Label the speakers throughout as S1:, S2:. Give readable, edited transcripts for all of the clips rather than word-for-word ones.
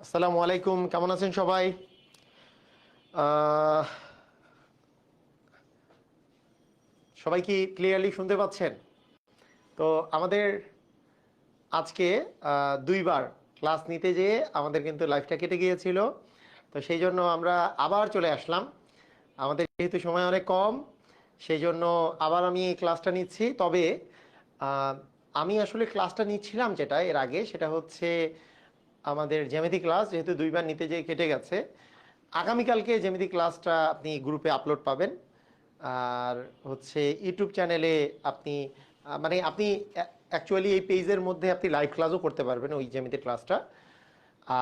S1: আসসালামু আলাইকুম, কেমন আছেন সবাই? আহ, সবাই কি ক্লিয়ারলি শুনতে পাচ্ছেন? তো আমাদের আজকে দুইবার ক্লাস নিতে যেয়ে আমাদের কিন্তু লাইফটা কেটে গিয়েছিল। তো সেই জন্য আমরা আবার চলে আসলাম। আমাদের যেহেতু সময় অনেক কম, সেই জন্য আবার আমি এই ক্লাসটা নিচ্ছি। তবে আহ, আমি আসলে ক্লাসটা নিচ্ছিলাম যেটা এর আগে, সেটা হচ্ছে আমাদের জ্যামিতি ক্লাস। যেহেতু দুইবার নিতে যেয়ে কেটে গেছে, আগামীকালকে জ্যামিতি ক্লাসটা আপনি গ্রুপে আপলোড পাবেন। আর হচ্ছে ইউটিউব চ্যানেলে আপনি মানে আপনি অ্যাকচুয়ালি এই পেজের মধ্যে আপনি লাইভ ক্লাসও করতে পারবেন ওই জ্যামিতির ক্লাসটা।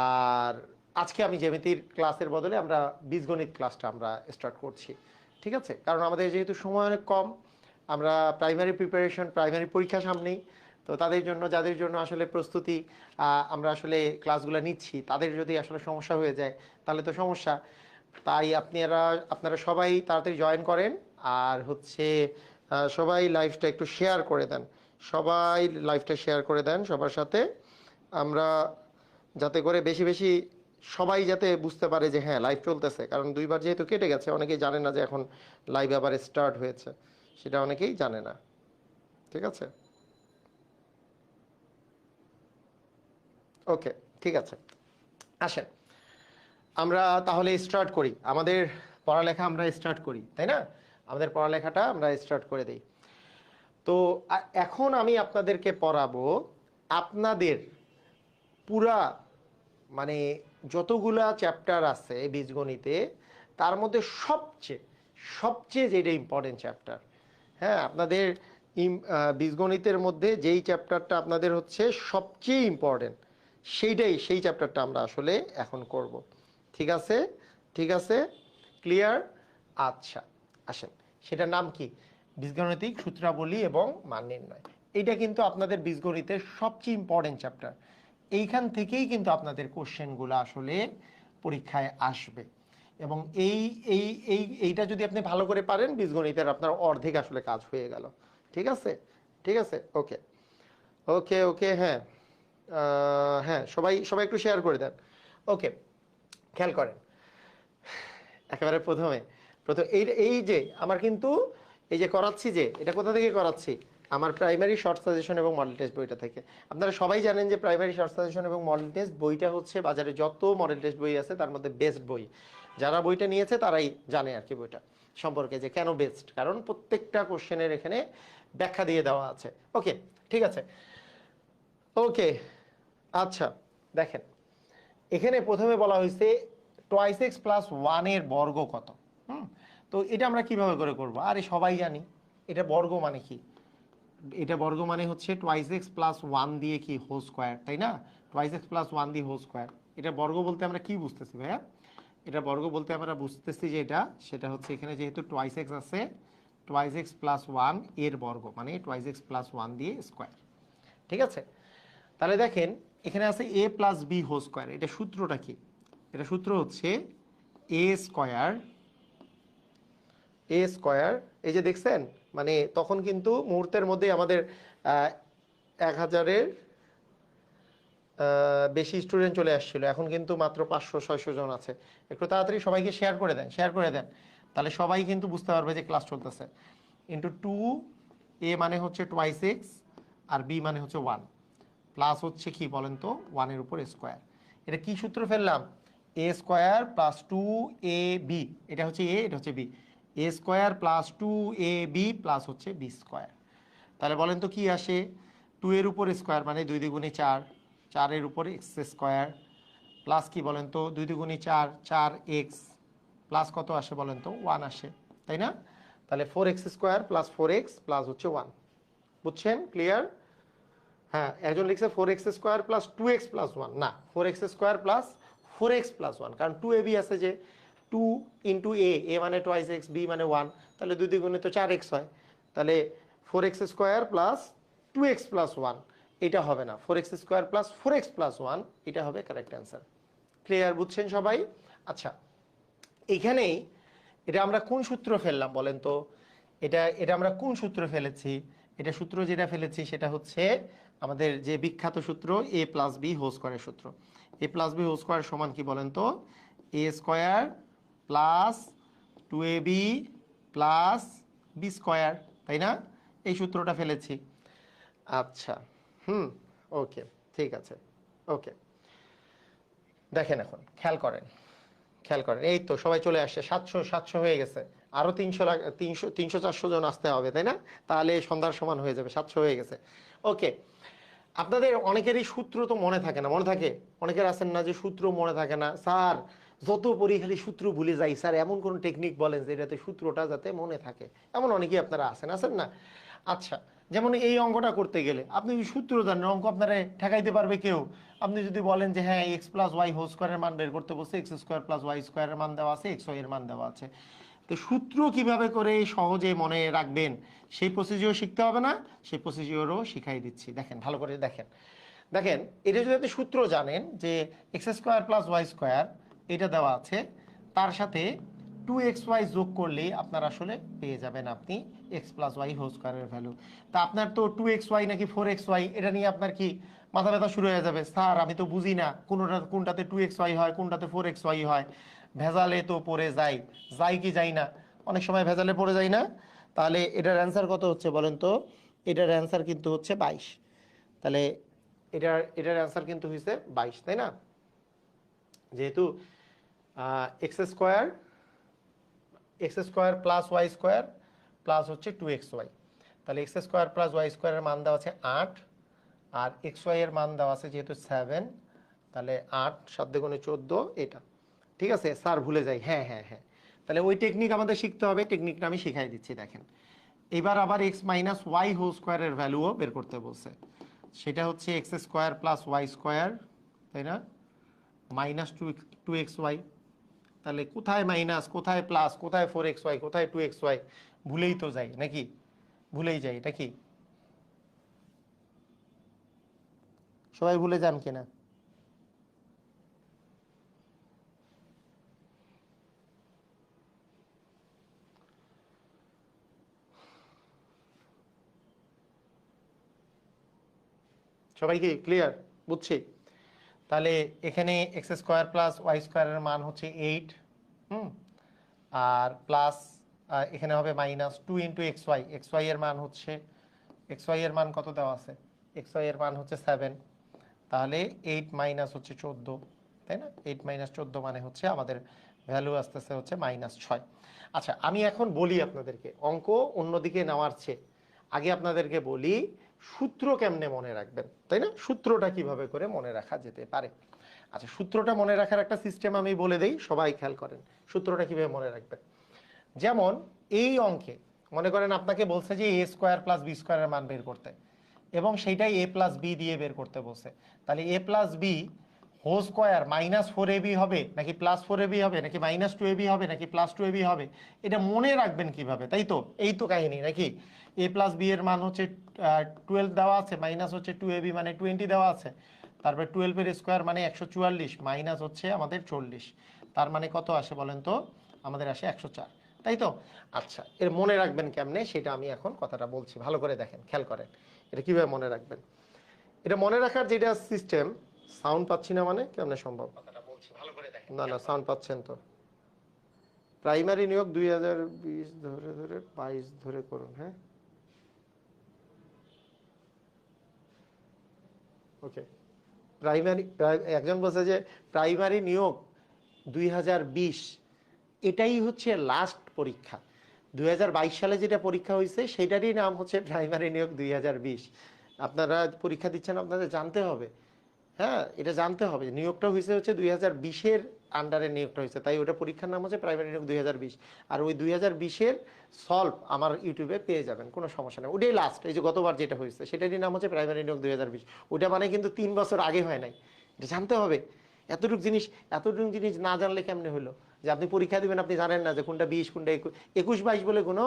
S1: আর আজকে আমি জ্যামিতির ক্লাসের বদলে আমরা বীজগণিত ক্লাসটা আমরা স্টার্ট করছি। ঠিক আছে, কারণ আমাদের যেহেতু সময় অনেক কম, আমরা প্রাইমারি প্রিপারেশন, প্রাইমারি পরীক্ষা সামনেই। তো তাদের জন্য, যাদের জন্য আসলে প্রস্তুতি আমরা আসলে ক্লাসগুলো নিচ্ছি, তাদের যদি আসলে সমস্যা হয়ে যায় তাহলে তো সমস্যা। তাই আপনারা সবাই তাড়াতাড়ি জয়েন করেন। আর হচ্ছে সবাই লাইভটা একটু শেয়ার করে দেন। সবাই লাইভটা শেয়ার করে দেন সবার সাথে, আমরা যাতে করে বেশি বেশি সবাই যাতে বুঝতে পারে যে হ্যাঁ লাইভ চলতেছে। কারণ দুইবার যেহেতু কেটে গেছে, অনেকেই জানে না যে এখন লাইভ আবার স্টার্ট হয়েছে, সেটা অনেকেই জানে না। ঠিক আছে, ওকে, ঠিক আছে। আসেন আমরা তাহলে স্টার্ট করি আমাদের পড়ালেখা, আমরা স্টার্ট করি, তাই না? আমাদের পড়ালেখাটা আমরা স্টার্ট করে দিই। তো এখন আমি আপনাদেরকে পড়াবো আপনাদের পুরা মানে যতগুলা চ্যাপ্টার আছে বীজগণিতে, তার মধ্যে সবচেয়ে সবচেয়ে যেটা ইম্পর্টেন্ট চ্যাপ্টার। হ্যাঁ, আপনাদের বীজগণিতের মধ্যে যেই চ্যাপ্টারটা আপনাদের হচ্ছে সবচেয়ে ইম্পর্টেন্ট, সেই চ্যাপ্টারটা আমরা আসলে এখন করব। ঠিক আছে, ঠিক আছে, ক্লিয়ার? আচ্ছা, আসেন, সেটার নাম কি? বীজগাণিতিক সূত্রাবলী এবং মান নির্ণয়। এইটা কিন্তু আপনাদের বীজগণিতের সবচেয়ে ইম্পর্টেন্ট চ্যাপ্টার। এইখান থেকেই কিন্তু আপনাদের কোশ্চেনগুলো আসলে পরীক্ষায় আসবে। এবং এই এই এই এইটা যদি আপনি ভালো করে পারেন, বীজগণিতের আপনার অর্ধেক আসলে কাজ হয়ে গেল। ঠিক আছে, ঠিক আছে, ওকে, ওকে, ওকে, হ্যাঁ। হ্যাঁ, সবাই সবাই একটু শেয়ার করে দেন। ওকে, খেয়াল করেন একেবারে প্রথমে প্রথম এই এই যে আমার কিন্তু এই যে করাচ্ছি, যে এটা কোথা থেকে করাচ্ছি, আমার প্রাইমারি শর্ট সাজেশন এবং মডেল টেস্ট বইটা থেকে। আপনারা সবাই জানেন যে প্রাইমারি শর্ট সাজেশন এবং মডেল টেস্ট বইটা হচ্ছে বাজারে যত মডেল টেস্ট বই আছে তার মধ্যে বেস্ট বই। যারা বইটা নিয়েছে তারাই জানে আর কি বইটা সম্পর্কে, যে কেন বেস্ট, কারণ প্রত্যেকটা কোশ্চেনের এখানে ব্যাখ্যা দিয়ে দেওয়া আছে। ওকে, ঠিক আছে, ওকে, আচ্ছা, দেখেন এখানে প্রথমে বলা হয়েছে টোয়াইস এক্স প্লাস ওয়ানের বর্গ কত। তো এটা আমরা কিভাবে করে করবো? আরে সবাই জানি এটা বর্গ মানে কি। এটা বর্গ মানে হচ্ছে টোয়াইস এক্স প্লাস ওয়ান দিয়ে কি হোল স্কোয়ার, তাই না? টোয়াইস এক্স প্লাস ওয়ান দিয়ে হোল স্কোয়ার। এটা বর্গ বলতে আমরা কি বুঝতেছি ভাইয়া? এটা বর্গ বলতে আমরা বুঝতেছি যে সেটা হচ্ছে এখানে যেহেতু টোয়াইস এক্স আছে, টোয়াইস এক্স প্লাস ওয়ান এর বর্গ মানে টোয়াইস এক্স প্লাস ওয়ান দিয়ে স্কোয়ার। ঠিক আছে, তাহলে দেখেন এখানে আছে A plus B whole square. এটা সূত্রটা কি? এটা সূত্র হচ্ছে এ স্কোয়ার, এ স্কোয়ার। এই যে দেখছেন, মানে তখন কিন্তু মুহূর্তের মধ্যেই আমাদের 1000-এর বেশি স্টুডেন্ট চলে আসছিল, এখন কিন্তু মাত্র 500-600 জন আছে। একটু তাড়াতাড়ি সবাইকে শেয়ার করে দেন, শেয়ার করে দেন, তাহলে সবাই কিন্তু বুঝতে পারবে যে ক্লাস চলতেছে। ইন্টু টু, এ মানে হচ্ছে টোয়াইস এক্স আর বি মানে হচ্ছে ওয়ান, প্লাস হচ্ছে কি বলেন তো, ওয়ানের উপর স্কোয়ার। এটা কি সূত্র ফেললাম? এ square plus two A B, এটা হচ্ছে এ, এটা হচ্ছে B. A square plus two A B plus হচ্ছে বি স্কোয়ার। তাহলে বলেন তো কি আসে? টু এর উপর স্কোয়ার মানে দুই দুগুণে চার, চারের উপরে এক্স স্কোয়ার, প্লাস কি বলেন তো, দুই দুগুণে চার, চার এক্স, প্লাস কত আসে বলেন তো, ওয়ান আসে, তাই না? তাহলে four X square plus four X plus হচ্ছে ওয়ান। বুঝছেন? ক্লিয়ার? হ্যাঁ, একজন লিখছে four X square plus two X plus one, না, four X square plus four X plus one, কারণ টু এ বি আছে, যে টু ইন্টু এ, এ মানে টোয়াইস এক্স, বি মানে ওয়ান, তাহলে দুই দ্বিগুণে তো চার এক্স হয়। তাহলে four X square plus two X plus one, এটা হবে না, four X square plus four X plus one, এটা হবে কারেক্ট অ্যান্সার। ক্লিয়ার? বুঝছেন সবাই? আচ্ছা, এইখানেই এটা আমরা কোন সূত্র ফেললাম বলেন তো? এটা এটা আমরা কোন সূত্র ফেলেছি? এটা সূত্র যেটা ফেলেছি সেটা হচ্ছে আমাদের যে বিখ্যাত সূত্র এ প্লাস বি হোল স্কয়ারের সূত্র। A plus B whole square সমান কি বলেন তো, A square plus 2ab plus B square, তাই না? এই সূত্রটা ফেলেছি। আচ্ছা, ওকে, ঠিক আছে, ওকে। দেখেন এখন খেয়াল করেন, খেয়াল করেন, এই তো সবাই চলে আসছে, 700 হয়ে গেছে, আরো 300 400 জন আসতে হবে, তাই না? তাহলে সন্ধ্যার সমান হয়ে যাবে, 700 হয়ে গেছে। ওকে, আপনাদের অনেকেরই সূত্র তো মনে থাকে না, মনে থাকে? অনেকের আছেন না যে সূত্র মনে থাকে না, স্যার যত পড়ি খালি সূত্র ভুলে যাই, স্যার এমন কোন টেকনিক বলেন যে এটাতে সূত্রটা যাতে মনে থাকে, এমন অনেকেই আপনারা আছেন না? আচ্ছা, যেমন এই অঙ্কটা করতে গেলে আপনি সূত্র জানেন, অঙ্ক আপনারা ঠেকাইতে পারবে কেউ? আপনি যদি বলেন যে হ্যাঁ এক্স প্লাস ওয়াই হোল স্কোয়ারের মান বের করতে বলছে, এক্স স্কোয়ার প্লাস ওয়াই স্কোয়ারের মান দেওয়া আছে, এক্স ওয়াই এর মান দেওয়া আছে, তো সূত্র কিভাবে করে সহজে মনে রাখবেন সেই প্রসিজিওর শিখতে হবে না? সেই প্রসিজিওরও শিখাই দিচ্ছি, দেখেন ভালো করে দেখেন। দেখেন, এটা যদি আপনি সূত্র জানেন যে x square plus y square এটা দেওয়া আছে, তার সাথে 2xy যোগ করলেই আপনার আসলে পেয়ে যাবেন আপনি এক্স প্লাস ওয়াই হোল স্কোয়ারের ভ্যালু। তা আপনার তো 2xy নাকি 4xy এটা নিয়ে আপনার কি মাথা ব্যথা শুরু হয়ে যাবে, স্যার আমি তো বুঝি না কোনটাতে 2xy হয় কোনটাতে 4xy হয়, ভেজালে তো পড়ে যাই, যাই কি যাই না, অনেক সময় ভেজালে পড়ে যাই না। তাহলে এটার অ্যান্সার কত হচ্ছে বলেন তো? এটার অ্যান্সার কিন্তু হচ্ছে 22। তাহলে এটার অ্যান্সার কিন্তু হয়েছে 22, তাই না? যেহেতু x square plus y square plus হচ্ছে 2xy, তাহলে এক্স স্কোয়ার প্লাস ওয়াই স্কোয়ারের মান দেওয়া আছে 8, আর এক্স ওয়াই এর মান দেওয়া আছে যেহেতু 7, তাহলে 8 7 গুণে 14 এটা। ঠিক আছে স্যার, ভুলে যাই, হ্যাঁ হ্যাঁ হ্যাঁ, তাহলে ওই টেকনিক আমাদের শিখতে হবে, টেকনিকটা আমি শিখাই দিচ্ছি। দেখেন, এবার আবার এক্স মাইনাস ওয়াই হোল স্কোয়ারের ভ্যালুও বের করতে বলছে, সেটা হচ্ছে x square plus y square, তাই না, মাইনাস 2xy। তাহলে কোথায় মাইনাস, কোথায় প্লাস, কোথায় 4xy, কোথায় 2xy, ভুলেই তো যাই নাকি? ভুলেই যাই নাকি? সবাই ভুলে যান কিনা? সবাই কি ক্লিয়ার? বুঝছি। তাহলে এখানে এক্স স্কোয়ার প্লাস ওয়াই স্কোয়ারের মান হচ্ছে 8, আর প্লাস এখানে হবে মাইনাস 2 ইন্টু এক্স ওয়াই এর মান হচ্ছে, এক্স ওয়াই এর মান কত দেওয়া আছে? এক্স ওয়াই এর মান হচ্ছে 7, তাহলে 8 মাইনাস হচ্ছে 14, তাই না? 8 মাইনাস 14 মানে হচ্ছে আমাদের ভ্যালু আসতেছে হচ্ছে -6। আচ্ছা, আমি এখন বলি আপনাদেরকে, অঙ্ক অন্যদিকে নেওয়ার চেয়ে আগে আপনাদেরকে বলি সূত্র কেমনে মনে রাখবেন, তাই না? সূত্রটা কিভাবে করে মনে রাখা যেতে পারে। আচ্ছা, সূত্রটা মনে রাখার একটা সিস্টেম আমি বলে দেই, সবাই খেয়াল করেন সূত্রটা কিভাবে মনে রাখবেন। যেমন এই অঙ্কে মনে করেন আপনাকে বলছে যে এ স্কোয়ার প্লাস বি স্কোয়ারের মান বের করতে, এবং সেইটাই এ প্লাস বি দিয়ে বের করতে বলছে। তাহলে A plus B whole square -4ab হবে নাকি +4ab হবে নাকি -2ab হবে নাকি +2ab হবে, এটা মনে রাখবেন কিভাবে? তাই তো, এই তো কাহিনী নাকি? এ প্লাস বি এর মান হচ্ছে 12 দেওয়া আছে, মাইনাস হচ্ছে 2ab মানে 20 দেওয়া আছে, তারপরে 12 এর স্কোয়ার মানে 144, মাইনাস হচ্ছে আমাদের 40, তার মানে কত আসে বলেন তো? আমাদের আসে 104, তাই তো? আচ্ছা, এর মনে রাখবেন কেমনে সেটা আমি এখন কথাটা বলছি, ভালো করে দেখেন, খেয়াল করেন এটা কিভাবে মনে রাখবেন। এটা মনে রাখার যেটা সিস্টেম, সাউন্ড পাচ্ছি না মানে কেমনে সম্ভব? কথাটা বলছি, ভালো করে দেখেন। না না, সাউন্ড পাচ্ছেন তো? প্রাইমারি নিয়োগ 2020 ধরে ধরে 22 ধরে করুন, হ্যাঁ ওকে। প্রাইমারি, একজন বলছে যে প্রাইমারি নিয়োগ 2020 এটাই হচ্ছে লাস্ট পরীক্ষা, 2022 সালে যেটা পরীক্ষা হয়েছে সেটারই নাম হচ্ছে প্রাইমারি নিয়োগ 2020। আপনারা পরীক্ষা দিচ্ছেন, আপনাদের জানতে হবে, হ্যাঁ এটা জানতে হবে, নিয়োগটা হয়েছে হচ্ছে 2020-এর আন্ডারে নিয়োগটা হয়েছে, তাই ওটা পরীক্ষার নাম হচ্ছে প্রাইমারি নিয়োগ 2020। আর ওই 2020-এর সলভ আমার ইউটিউবে পেয়ে যাবেন, কোনো সমস্যা নেই, ওটাই লাস্ট। এই যে গতবার যেটা হয়েছে সেটারই নাম হচ্ছে প্রাইমারি নিয়োগ 2020, ওটা মানে কিন্তু 3 বছর আগে হয় নাই, এটা জানতে হবে। এতটুকু জিনিস না জানলে কেমনে হলো যে আপনি পরীক্ষা দিবেন আপনি জানেন না যে কোনটা 20 কোনটা 21 22 বলে কোনো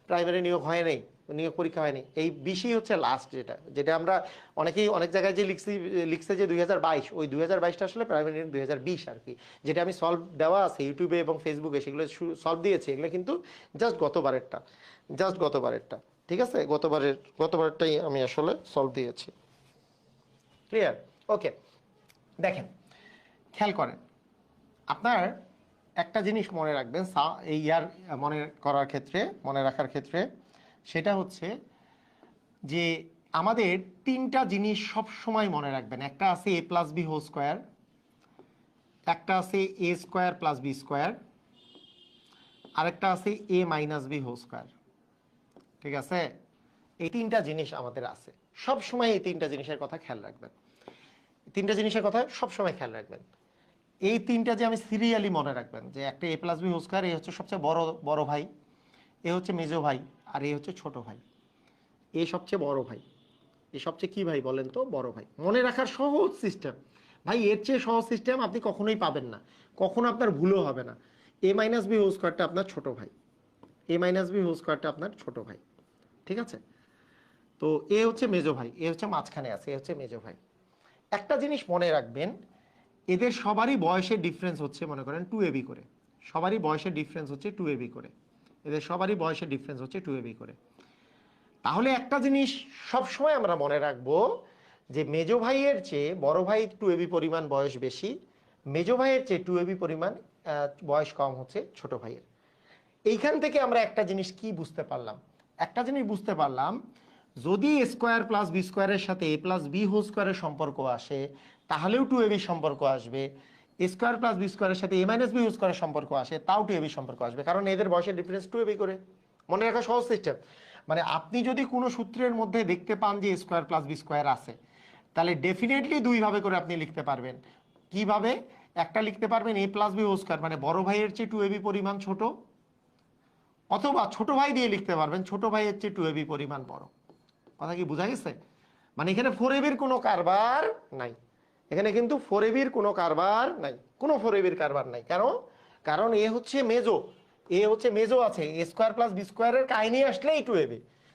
S1: প্রাইমারি নিয়োগ হয় নাই, নিয়োগ পরীক্ষা হয়নি, এই 20ই হচ্ছে লাস্ট। যেটা যেটা আমরা অনেকেই অনেক জায়গায় যে লিখছে যে 2022, ওই 2022টা আসলে প্রাইমারি নিয়োগ 2020 আর কি, যেটা আমি সলভ দেওয়া আছে ইউটিউবে এবং ফেসবুকে, সেগুলো সলভ দিয়েছি, এগুলো কিন্তু জাস্ট গতবারেরটা, ঠিক আছে? গতবারেরটাই আমি আসলে সলভ দিয়েছি, ক্লিয়ার? ওকে, দেখেন খেয়াল করেন, আপনার একটা জিনিস মনে রাখবেন এই ইয়ার মনে করার ক্ষেত্রে, মনে রাখার ক্ষেত্রে, সেটা হচ্ছে যে আমাদের তিনটা জিনিস সব সময় মনে রাখবেন। একটা আছে a plus B whole square, একটা আছে a square plus B square, আরেকটা আছে a minus B whole square. ঠিক আছে, এই তিনটা জিনিস আমাদের আছে, সব সময় এই তিনটা জিনিসের কথা খেয়াল রাখবেন। তিনটা জিনিসের কথা সব সময় খেয়াল রাখবেন। এই তিনটা যে আমি সিরিয়ালি মনে রাখবেন, যে একটা a plus B whole square, এ হচ্ছে সবচেয়ে বড় বড় ভাই, এ হচ্ছে মেজো ভাই, আর এ হচ্ছে ছোট ভাই। এ সবচেয়ে বড় ভাই, এ সবচেয়ে কি ভাই বলেন তো? বড় ভাই। মনে রাখার সহজ সিস্টেম ভাই, এর চেয়ে সহজ সিস্টেম আপনি কখনোই পাবেন না, কখনো আপনার ভুলও হবে না। এ মাইনাস বি হোল স্কোয়ারটা আপনার ছোট ভাই, এ মাইনাস বি হোল স্কোয়ারটা আপনার ছোট ভাই। ঠিক আছে, তো এ হচ্ছে মেজো ভাই, এ হচ্ছে মাঝখানে আছে, এ হচ্ছে মেজো ভাই। একটা জিনিস মনে রাখবেন, এদের সবারই বয়সের ডিফারেন্স হচ্ছে মনে করেন 2ab করে, সবারই বয়সের ডিফারেন্স হচ্ছে 2ab করে, এদের সবারই বয়সের ডিফারেন্স হচ্ছে 2ab করে। তাহলে একটা জিনিস সব সময় আমরা মনে রাখবো, যে মেজো ভাইয়ের চেয়ে বড় ভাই 2ab পরিমাণ বয়স বেশি, মেজো ভাইয়ের চেয়ে 2ab পরিমাণ বয়স কম হচ্ছে ছোট ভাইয়ের। এইখান থেকে আমরা একটা জিনিস কি বুঝতে পারলাম? একটা জিনিস বুঝতে পারলাম, যদি এ স্কোয়ার প্লাস বি স্কোয়ারের সাথে এ প্লাস বি হোল স্কোয়ারের সম্পর্ক আসে, তাহলেও 2ab সম্পর্ক আসবে। এ স্কোয়ার প্লাস বি স্কোয়ারের সাথে এ মাইনাস বি হোল স্কোয়ারের সম্পর্ক আসে, তাও 2ab সম্পর্ক আসবে, কারণ এদের বয়সের ডিফারেন্স 2ab করে। মনে রাখা সহজ সিস্টেম। মানে আপনি যদি কোনো সূত্রের মধ্যে দেখতে পান যে এ স্কোয়ার প্লাস বি স্কোয়ার আছে, তাহলে ডেফিনেটলি দুইভাবে করে আপনি লিখতে পারবেন। কিভাবে? একটা লিখতে পারবেন এ প্লাস বি হোল স্কোয়ার, মানে বড় ভাইয়ের চেয়ে 2ab পরিমাণ ছোট, অথবা ছোট ভাই দিয়ে লিখতে পারবেন ছোট ভাইয়ের চেয়ে 2ab পরিমাণ বড়। কথা কি বোঝা গেছে? মানে এখানে 4ab কোনো কারবার নাই, এখানে কিন্তু 4ab কোনো কারবার নাই, কোনো 4ab কারবার নাই। কেন? কারণ এ হচ্ছে মেজো, এ হচ্ছে মেজো আছে, এ স্কোয়ার প্লাস বি স্কোয়ারের কাহিনী আসলেই 2ab।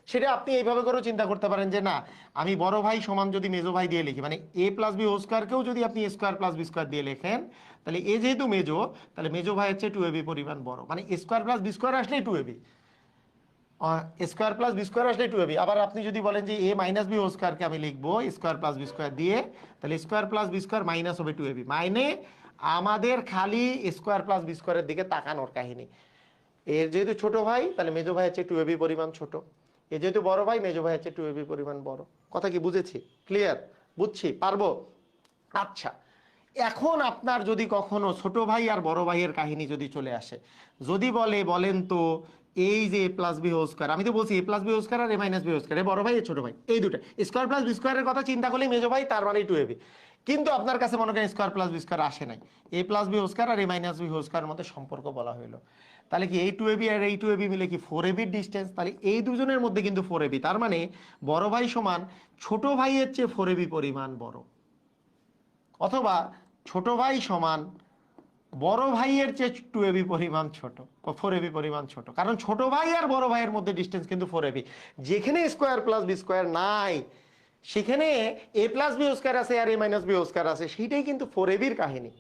S1: সেটা আপনি এইভাবে করেও চিন্তা করতে পারেন যে না, আমি বড় ভাই সমান যদি মেজো ভাই দিয়ে লিখি, মানে এ প্লাস বি হোল স্কোয়ারকেও যদি আপনি এ স্কোয়ার প্লাস বি স্কোয়ার দিয়ে লেখেন, তাহলে এ যেহেতু মেজো, তাহলে মেজো ভাইয়ের চেয়ে 2ab পরিমাণ বড়, মানে এ স্কোয়ার প্লাস বি স্কোয়ার আসলেই 2ab, square plus B square আসলে 2ab। আবার আপনি যদি বলেন যে এ মাইনাস বি হোল স্কোয়ারকে আমি লিখবো স্কোয়ার প্লাস বি স্কোয়ার দিয়ে, তাহলে square plus B square minus হবে 2ab। মানে আমাদের খালি স্কোয়ার প্লাস বি স্কোয়ারের দিকে তাকানোর কাহিনী। এর যেহেতু ছোট ভাই, তাহলে মেজো ভাই হচ্ছে 2ab পরিমাণ ছোট, এ যেহেতু বড় ভাই, মেজো ভাই হচ্ছে 2ab পরিমাণ বড়। কথা কি বুঝেছি? ক্লিয়ার? বুঝছি? পারবো? আচ্ছা, এখন আপনার যদি কখনো ছোট ভাই আর বড় ভাইয়ের কাহিনী যদি চলে আসে, যদি বলেন তো এই যে A plus B whole square, আমি তো বলছি এ প্লাস বি হোল স্কোয়ার আর এ মাইনাস বি হোল স্কোয়ার, বড় ভাই এ ছোট ভাই, এই দুটো স্কোয়ার প্লাস বি স্কোয়ারের কথা চিন্তা করলে মেজো ভাই, তার মানে 2ab। কিন্তু আপনার কাছে মনে করেন স্কোয়ার প্লাস বি স্কোয়ার আসে নাই, এ প্লাস বি হোল স্কোয়ার আর এ মাইনাস বি হোল স্কোয়ারের মধ্যে সম্পর্ক বলা হলো, তাহলে কি এই 2ab আর এই 2ab মিলে কি 4ab ডিস্টেন্স? তাহলে এই দুজনের মধ্যে কিন্তু 4ab, তার মানে বড় ভাই সমান ছোট ভাইয়ের চেয়ে 4ab পরিমাণ বড়, অথবা ছোট ভাই সমান বড় ভাইয়ের চেয়ে 2ab পরিমাণ ছোট, 4ab পরিমাণ ছোট। কারণ ছোট ভাই আর বড় ভাইয়ের মধ্যে ডিস্টেন্স কিন্তু 4ab। যেখানে স্কোয়ার প্লাস বি স্কোয়ার নাই, সেখানে এ প্লাস বি স্কোয়ার আছে আর এ মাইনাস বি স্কোয়ার আছে, সেইটাই কিন্তু 4ab কাহিনী।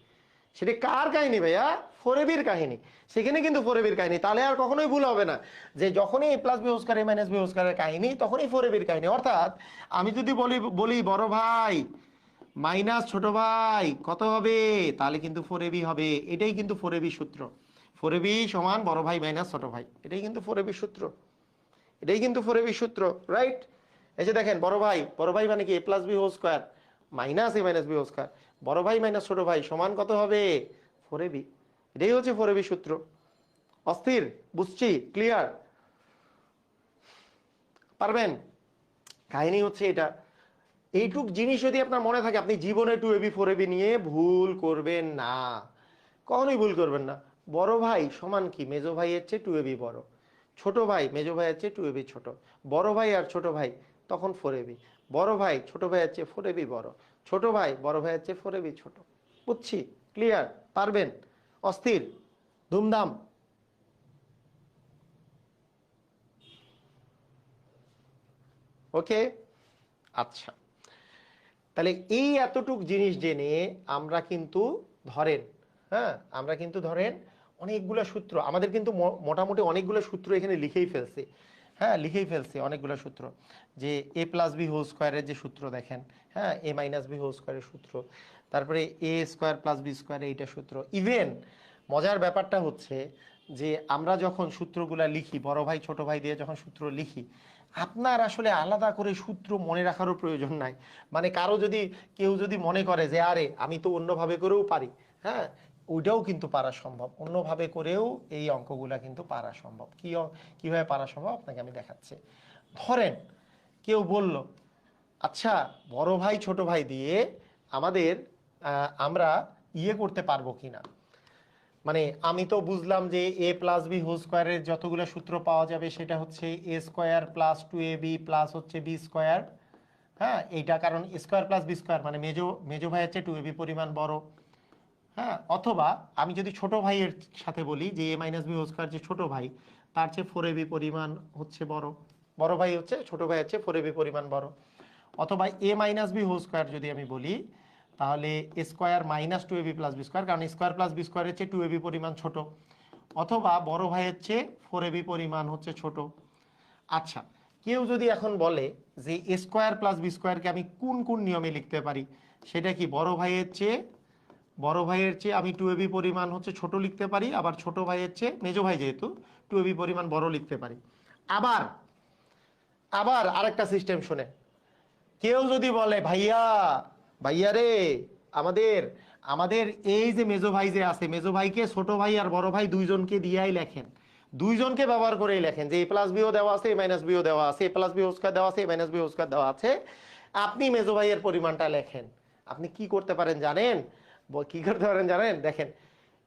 S1: সেটা কার কাহিনী ভাইয়া? 4ab কাহিনী। সেখানে কিন্তু 4ab কাহিনী। তাহলে আর কখনোই ভুল হবে না যে যখনই এ প্লাস বি স্কোয়ার এ মাইনাস বি স্কোয়ারের কাহিনী, তখনই 4ab কাহিনী। অর্থাৎ আমি যদি বলি বড় ভাই মাইনাস ছোট ভাই কত হবে, তাহলে কিন্তু 4ab হবে। এটাই কিন্তু 4ab সূত্র, 4ab সমান বড় ভাই মাইনাস ছোট ভাই, এটাই কিন্তু 4ab সূত্র, এটাই কিন্তু 4ab সূত্র, রাইট? এই যে দেখেন, বড় ভাই মানে কি A plus B whole square minus A minus B whole square, বড় ভাই মাইনাস ছোট ভাই সমান কত হবে? 4ab। এটাই হচ্ছে 4ab সূত্র। অস্থির? বুঝছি? ক্লিয়ার? পারবেন? কাহিনী হচ্ছে এটা। এইটুক জিনিস যদি আপনার মনে থাকে, আপনি জীবনে 2ab 4ab নিয়ে ভুল করবেন না, কখনোই ভুল করবেন না। বড় ভাই সমান কি মেজো ভাইয়ের চেয়ে 2ab বড়, ছোট ভাই মেজো ভাইয়ের চেয়ে 2ab ছোট, বড় ভাই আর ছোট ভাই তখন 4ab, বড় ভাই ছোট ভাইয়ের চেয়ে 4ab বড়, ছোট ভাই বড় ভাইয়ের চেয়ে 4ab ছোট। বুঝছি? ক্লিয়ার? পারবেন? অস্থির? ধুমধাম? ওকে, আচ্ছা। তাহলে এই এতটুক জিনিস জেনে আমরা কিন্তু ধরেন, হ্যাঁ, আমরা কিন্তু ধরেন অনেকগুলো সূত্র আমাদের কিন্তু মোটামুটি অনেকগুলো সূত্র এখানে লিখেই ফেলছি। হ্যাঁ, লিখেই ফেলছি অনেকগুলো সূত্র, যে এ প্লাস বি হোল স্কোয়ারের যে সূত্র দেখেন, হ্যাঁ, এ মাইনাস বি হোল স্কোয়ারের সূত্র, তারপরে এ স্কোয়ার প্লাস বি স্কোয়ার, এইটা সূত্র। ইভেন মজার ব্যাপারটা হচ্ছে যে আমরা যখন সূত্রগুলা লিখি, বড় ভাই ছোট ভাই দিয়ে যখন সূত্র লিখি, আপনার আসলে আলাদা করে সূত্র মনে রাখারও প্রয়োজন নাই। মানে কারো যদি কেউ যদি মনে করে যে আরে আমি তো অন্যভাবে করেও পারি, হ্যাঁ, ওইটাও কিন্তু পারা সম্ভব। অন্যভাবে করেও এই অঙ্কগুলা কিন্তু পারা সম্ভব। কিভাবে পারা সম্ভব আপনাকে আমি দেখাচ্ছি। ধরেন কেউ বলল, আচ্ছা বড় ভাই ছোট ভাই দিয়ে আমাদের আমরা ইয়ে করতে পারবো কিনা, মানে আমি তো বুঝলাম যে এ প্লাস বি হোল স্কোয়ারের যতগুলো সূত্র পাওয়া যাবে সেটা হচ্ছে এ স্কোয়ার প্লাস 2ab প্লাস হচ্ছে বি স্কোয়ার। হ্যাঁ, এইটা কারণ স্কোয়ার প্লাস বি স্কোয়ার মানে মেজো ভাই হচ্ছে 2ab পরিমাণ বড়। হ্যাঁ, অথবা আমি যদি ছোট ভাইয়ের সাথে বলি যে এ মাইনাস বি হোল স্কোয়ার যে ছোট ভাই, তার চেয়ে 4ab পরিমাণ হচ্ছে বড়। বড় ভাই হচ্ছে ছোট ভাই হচ্ছে 4ab পরিমাণ বড়। অথবা A minus B whole square যদি আমি বলি, তাহলে A square minus 2ab plus B square, কারণ স্কোয়ার প্লাস বি স্কোয়ারের চেয়ে 2ab পরিমাণ ছোট। অথবা বড় ভাইয়ের চেয়ে 4ab পরিমাণ হচ্ছে ছোট। আচ্ছা, কেউ যদি এখন বলে যে এ স্কোয়ার প্লাস বি স্কোয়ারকে আমি কোন কোন নিয়মে লিখতে পারি, সেটা কি বড় ভাইয়ের চেয়ে আমি 2ab পরিমাণ হচ্ছে ছোট লিখতে পারি, আবার ছোট ভাইয়ের চেয়ে মেজো ভাই যেহেতু 2ab পরিমাণ বড় লিখতে পারি। আবার আবার আরেকটা সিস্টেম শুনে, কেউ যদি বলে ভাইয়া ভাইয়া রে, আমাদের আমাদের এই যে মেজো ভাই যে আছে, মেজো ভাইকে ছোট ভাই আর বড় ভাই দুইজনকে দিয়াই লেখেন, দুইজনকে ব্যবহার করেই লেখেন যে এ প্লাস বিও দেওয়া আছে, এ মাইনাস বিও দেওয়া আছে, A plus B whole square দেওয়া আছে, এ মাইনাস বি হোল স্কয়ার দেওয়া আছে, আপনি মেজো ভাইয়ের পরিমাণটা লেখেন। আপনি কি করতে পারেন জানেন? কি করতে পারেন জানেন? দেখেন,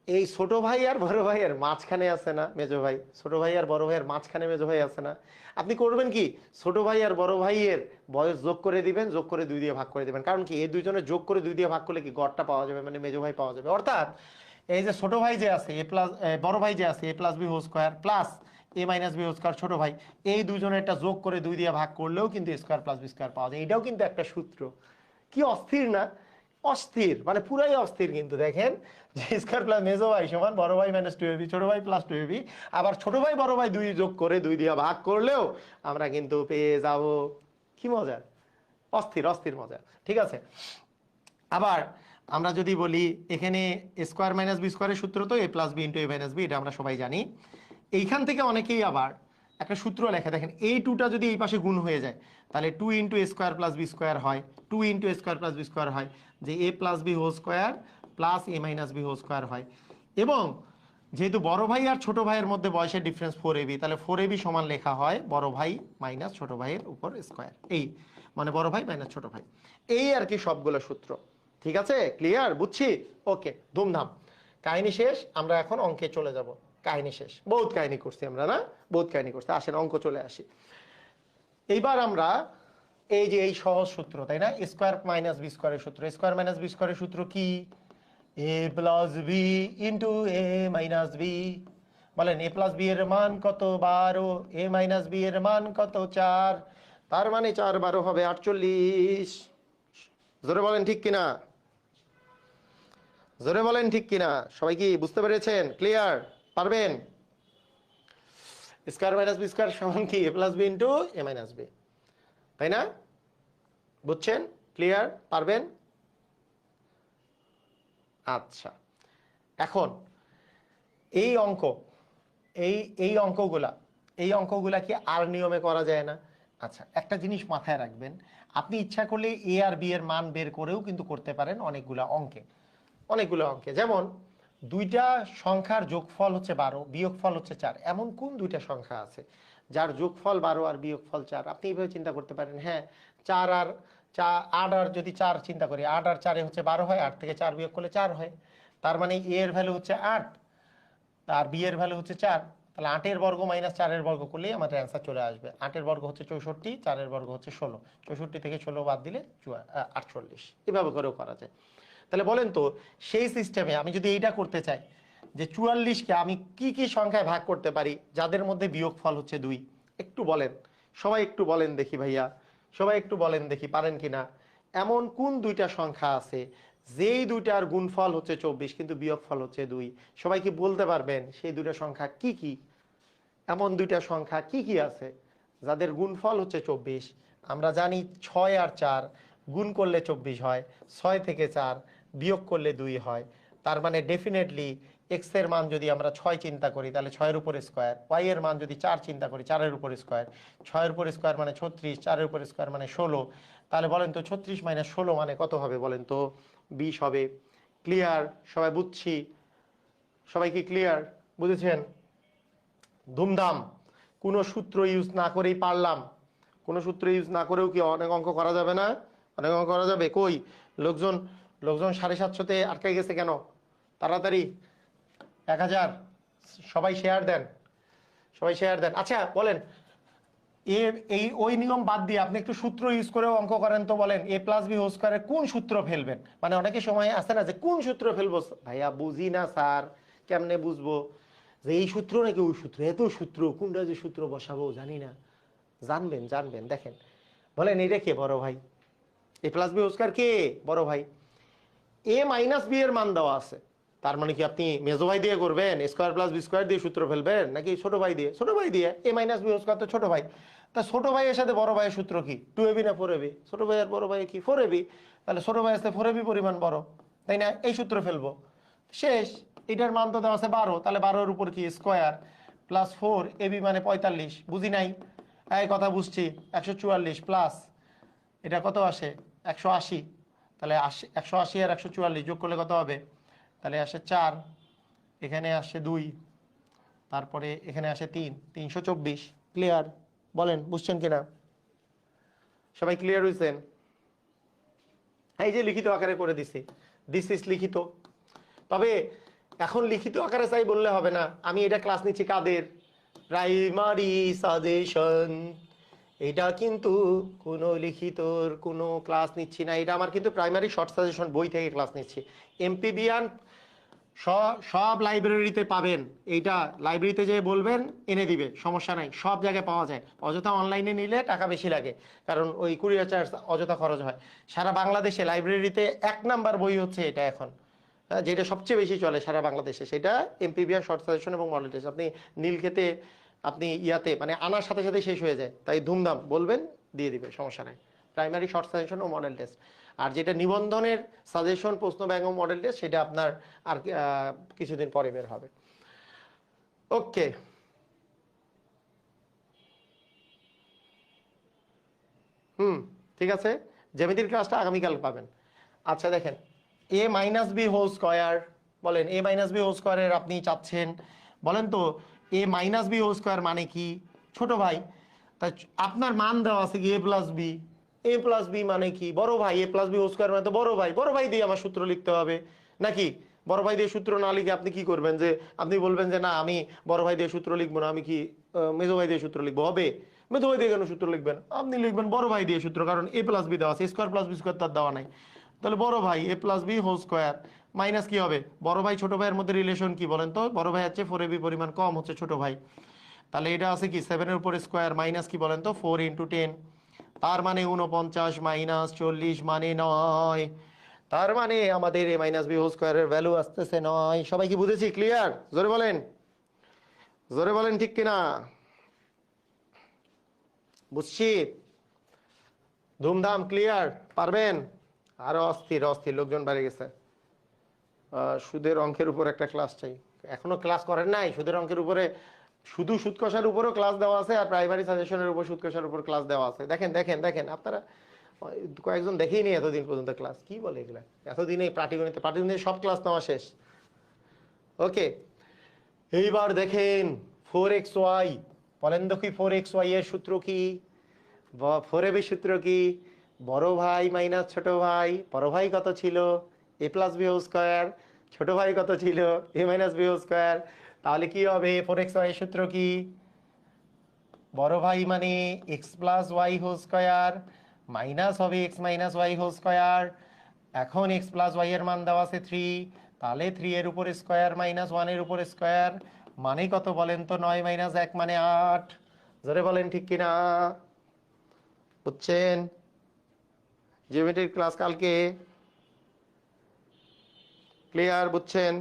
S1: এই ছোট ভাই আর বড় ভাইয়ের মাঝখানে আছে না মেজো ভাই, ছোট ভাই আর বড় ভাইয়ের মাঝখানে মেজো ভাই আছে না, আপনি করবেন কি, ছোট ভাই আর বড় ভাইয়ের বয়স যোগ করে দিবেন, যোগ করে 2 দিয়ে ভাগ করে দিবেন। কারণ কি, এই দুইজনের যোগ করে 2 দিয়ে ভাগ করলে কি গড়টা পাওয়া যাবে, মানে মেজো ভাই পাওয়া যাবে। অর্থাৎ এই যে ছোট ভাই যে আছে বড় ভাই যে আছে A plus B whole square plus A minus B whole square ছোট ভাই, এই দুজনের একটা যোগ করে 2 দিয়ে ভাগ করলেও কিন্তু স্কয়ার প্লাস বি স্কয়ার পাওয়া যায়। এটাও কিন্তু একটা সূত্র। কি অস্থির না? অস্থির, মানে পুরাই অস্থির। কিন্তু দেখেন যে স্কয়ার প্লাস মেজো ভাই সমান বড় ভাই মাইনাস 2ab, ছোট ভাই প্লাস 2ab, আবার ছোট ভাই বড় ভাই 2 যোগ করে 2 দিয়ে ভাগ করলেও আমরা কিন্তু পেয়ে যাব। কি মজা! অস্থির অস্থির মজা। ঠিক আছে, আবার আমরা যদি বলি এখানে স্কোয়ার মাইনাস বি স্কোয়ারের সূত্র তো এ plus B into A minus B, এটা আমরা সবাই জানি। এইখান থেকে অনেকেই আবার একটা সূত্র লেখে, দেখেন এই টুটা যদি এই পাশে গুণ হয়ে যায় তাহলে 2 into A square plus B square হয়, 2 into A square plus B square হয়, যে A plus B whole square plus A minus B whole square হয়। এবং যেহেতু বড় ভাই আর ছোট ভাইয়ের মধ্যে বয়সের ডিফারেন্স 4ab, তাহলে 4ab সমান লেখা হয় বড় ভাই মাইনাস ছোট ভাইয়ের উপর স্কোয়ার, এই মানে বড় ভাই মাইনাস ছোট ভাই। এই আর কি সবগুলো সূত্র। ঠিক আছে, ক্লিয়ার? বুঝছি? ওকে, ধুমধাম। কাহিনী শেষ, আমরা এখন অঙ্কে চলে যাব। কাহিনী শেষ, বহুত কাহিনী করছি আমরা, না? বহুত কাহিনী করছি। আসেন অঙ্ক চলে আসি। এইবার আমরা এই যে এই সহজ সূত্র, তাই না, স্কোয়ার মাইনাস বি স্কোয়ারের সূত্র। স্কোয়ার মাইনাস বি স্কোয়ারের সূত্র কি? A plus B into A minus B. বলেন এ প্লাস বি এর মান কত? 12। এ মাইনাস বি এর মান কত? 4। তার মানে 4 12 হবে 48। জোরে বলেন ঠিক কিনা? জোরে বলেন ঠিক কিনা? সবাই কি বুঝতে পেরেছেন? ক্লিয়ার? পারবেন? স্কোয়ার মাইনাস বি স্কোয়ার সমান কি? A plus B into A minus B, তাই না? বুঝছেন? ক্লিয়ার? পারবেন? আচ্ছা, এখন এই অঙ্ক এই অঙ্কগুলা কি আর নিয়মে করা যায় না? আচ্ছা, একটা জিনিস মাথায় রাখবেন, আপনি ইচ্ছা করলে এ আর বি এর মান বের করেও কিন্তু করতে পারেন অনেকগুলো অঙ্কে। যেমন দুইটা সংখ্যার যোগফল হচ্ছে 12, বিয়োগফল হচ্ছে 4। এমন কোন দুইটা সংখ্যা আছে যার যোগফল 12 আর বিয়োগফল 4? আপনি এইভাবে চিন্তা করতে পারেন, হ্যাঁ 4 আর 8 আর যদি 4 চিন্তা করি, 8 আর 4 হচ্ছে 12 হয়, 8 থেকে 4 বিয়োগ করলে 4 হয়। তার মানে এ এর ভ্যালু হচ্ছে 8 আর বি এর ভ্যালু হচ্ছে 4। তাহলে 8 এর বর্গ মাইনাস 4 এর বর্গ করলেই আমাদের অ্যান্সার চলে আসবে। 8 এর বর্গ হচ্ছে 64, 4 এর বর্গ হচ্ছে 16, 64 থেকে 16 বাদ দিলে 48। এভাবে করেও করা যায়। তাহলে বলেন তো, সেই সিস্টেমে আমি যদি এইটা করতে চাই যে 44কে আমি কি কি সংখ্যায় ভাগ করতে পারি যাদের মধ্যে বিয়োগফল হচ্ছে 2? একটু বলেন, সবাই একটু বলেন দেখি ভাইয়া, সবাই একটু বলেন দেখি পারেন কিনা। এমন কোন দুইটা সংখ্যা আছে যেই দুইটার গুণফল হচ্ছে 24 কিন্তু বিয়োগফল হচ্ছে 2? সবাই কি বলতে পারবেন সেই দুইটা সংখ্যা কি কি? এমন দুইটা সংখ্যা কি কি আছে যাদের গুণফল হচ্ছে 24? আমরা জানি 6 আর 4 গুণ করলে 24 হয়, 6 থেকে 4 বিয়োগ করলে 2 হয়। তার মানে ডেফিনেটলি এক্স এর মান যদি আমরা 6 চিন্তা করি তাহলে 6-এর উপর স্কোয়ার, ওয়াই এর মান যদি 4 চিন্তা করি 4-এর উপর স্কোয়ার, 6-এর উপর স্কোয়ার মানে 36, 4-এর উপর স্কোয়ার মানে 16। তাহলে বলেন তো 36 - 16 মানে কত হবে বলেন তো? 20 হবে। ক্লিয়ার? সবাই বুঝছি? সবাই কি ক্লিয়ার? বুঝেছেন? ধুমধাম। কোনো সূত্র ইউজ না করেই পারলাম। কোনো সূত্র ইউজ না করেও কি অনেক অঙ্ক করা যাবে না? অনেক অঙ্ক করা যাবে। কই লোকজন, লোকজন 750-তে আটকে গেছে কেন? তাড়াতাড়ি 1000 সবাই শেয়ার দেন, সবাই শেয়ার দেন। আচ্ছা বলেন, এই ওই নিয়ম বাদ দিয়ে আপনি একটু সূত্র ইউজ করেও অঙ্ক করেন তো। বলেন a + b হোল স্কয়ারের কোন সূত্র ফেলবেন? মানে অনেকে সময় আসে না যে কোন সূত্র ফেলবো ভাইয়া, বুঝি না স্যার, কেমনে বুঝবো যে এই সূত্র নাকি ওই সূত্র, এত সূত্র, কোনটা যে সূত্র বসাবো জানি না। জানবেন, জানবেন। দেখেন, বলেন এটা কে বড় ভাই? a + b হোল স্কয়ার কে বড় ভাই? a - b এর মান দেওয়া আছে। তার মানে কি আপনি মেজো ভাই দিয়ে করবেন, স্কয়ার প্লাস বি স্কয়ার দিয়ে সূত্র ফেলবেন, নাকি ছোট ভাই দিয়ে? ছোট ভাই দিয়ে। a - b হোল স্কয়ার তো ছোট ভাই। তা ছোট ভাইয়ের সাথে বড় ভাইয়ের সূত্র কি? 2ab না 4ab? ছোট ভাই আর বড় ভাই কি 4ab? তাহলে ছোট ভাই আছে 4ab পরিমাণ বড়, তাই না? এই সূত্র ফেলবো, শেষ। এটার মান তো দেওয়া আছে 12, তাহলে 12-এর উপর কি স্কয়ার প্লাস 4ab মানে 45। বুঝি নাই? এই কথা বুঝছি। 144 প্লাস এটা কত আসে? 180। তাহলে 180 আর 144 যোগ করলে কত হবে? তাহলে আসে 4, এখানে আসে 2, তারপরে এখানে আসে 3, 324। ক্লিয়ার? বলেন বুঝছেন কিনা? সবাই ক্লিয়ার হয়েছেন? এই যে লিখিত আকারে করে দিছি, দিস ইজ লিখিত। তবে এখন লিখিত আকারে চাই বললে হবে না। আমি এটা ক্লাস নিচ্ছি কাদের? Primary suggestion. এটা কিন্তু কোনো লিখিতর কোনো ক্লাস নিচ্ছি না, এটা আমার কিন্তু প্রাইমারি শর্ট সাজেশন বই থেকে ক্লাস নিচ্ছি। এমপিবিয়ান সব লাইব্রেরিতে পাবেন। এইটা লাইব্রেরিতে যেয়ে বলবেন, এনে দিবে, সমস্যা নাই, সব জায়গায় পাওয়া যায়। অযথা অনলাইনে নিলে টাকা বেশি লাগে, কারণ ওই কুরিয়ার চার্জ অযথা খরচ হয়। সারা বাংলাদেশে লাইব্রেরিতে 1 নাম্বার বই হচ্ছে এটা এখন, যেটা সবচেয়ে বেশি চলে সারা বাংলাদেশে, সেটা এমপিবিআর শর্ট সাজেশন এবং মডেল টেস্ট। আপনি নীলক্ষেতে, আপনি ইয়াতে মানে আনার সাথে সাথে শেষ হয়ে যায়, তাই ধুমধাম বলবেন, দিয়ে দিবে, সমস্যা নাই। প্রাইমারি শর্ট সাজেশন ও মডেল টেস্ট। আর যেটা নিবন্ধনের সাজেশন, প্রশ্ন ব্যাংক ও মডেল টেস্ট, সেটা আপনার আর কিছুদিন পরে বের হবে। ওকে, ঠিক আছে। জ্যামিতির ক্লাসটা আগামীকাল পাবেন। আচ্ছা দেখেন, a - b হোল স্কয়ার, বলেন a - b হোল স্কয়ারের আপনি চাচ্ছেন, বলেন তো a - b হোল স্কয়ার মানে কি ছোট ভাই? তাই আপনার মান দেওয়া আছে কি a + b। a + b মানে কি বড় ভাই? a + b হোল স্কয়ার মানে তো বড় ভাই। বড় ভাই দিয়ে আমার সূত্র লিখতে হবে নাকি? বড় ভাই দিয়ে সূত্র না লিখে আপনি কি করবেন? যে আপনি বলবেন যে না, আমি বড় ভাই দিয়ে সূত্র লিখবো না, আমি কি মেজো ভাই দিয়ে সূত্র লিখবো? হবে? মেজো ভাই দিয়ে কেন সূত্র লিখবেন? আপনি লিখবেন বড় ভাই দিয়ে সূত্র, কারণ a + b দেওয়া আছে, স্কয়ার প্লাস বি স্কয়ার তার দেওয়া নাই। তাহলে বড় ভাই a + b whole square minus কি হবে? বড় ভাই ছোট ভাইয়ের মধ্যে রিলেশন কি বলেন তো? বড় ভাই হচ্ছে 4ab পরিমাণ কম হচ্ছে ছোট ভাই। তাহলে এটা আছে কি 7-এর উপর স্কয়ার মাইনাস কি বলেন তো 4 × 10, তার মানে 49 মাইনাস 40 মানে 9। তার মানে আমাদের a - b হোল স্কয়ারের ভ্যালু আসতেছে 9। সবাই কি বুঝেছি? ক্লিয়ার? জোরে বলেন, জোরে বলেন, ঠিক কিনা? বুঝছি? ধুমধাম? ক্লিয়ার? পারবেন? আরো অস্থির অস্থির লোকজন বেড়ে গেছে। সুদের অঙ্কের উপর একটা ক্লাস চাই। এখনো ক্লাস করেন নাই সুদের অঙ্কের উপরে? শুধু সুদ কষার উপরও ক্লাস দেওয়া আছে, আর প্রাইমারি সাজেশনের উপর সুদ কষার উপর ক্লাস দেওয়া আছে। দেখেন দেখেন দেখেন, আপনারা কয়েকজন দেখেই নি এতদিন পর্যন্ত ক্লাস। কি বলে এগুলা? এতদিনে পাটিগণিতে, পাটিগণিতে সব ক্লাস নেওয়া শেষ। ওকে, এইবার দেখেন 4xy। বলেন দেখি 4xy এর সূত্র কি? 4ab সূত্র কি? বড় ভাই মাইনাস ছোট ভাই। বড় ভাই কত ছিল? a + b whole square. ছোট ভাই কত ছিল? a - b whole square. তাহলে কি হবে? 4xy এর সূত্র কি? বড় ভাই মানে x + y whole square minus হবে x - y হোল স্কয়ার। এখন x + y এর মান দেওয়া আছে 3, তাহলে 3 এর উপর স্কয়ার মাইনাস 1 এর উপর স্কয়ার মানে কত বলেন তো? 9 - 1 মানে 8। জোরে বলেন ঠিক কিনা? বুঝছেন? জিওমেট্রির ক্লাস কালকে। ক্লিয়ার? বুঝছেন?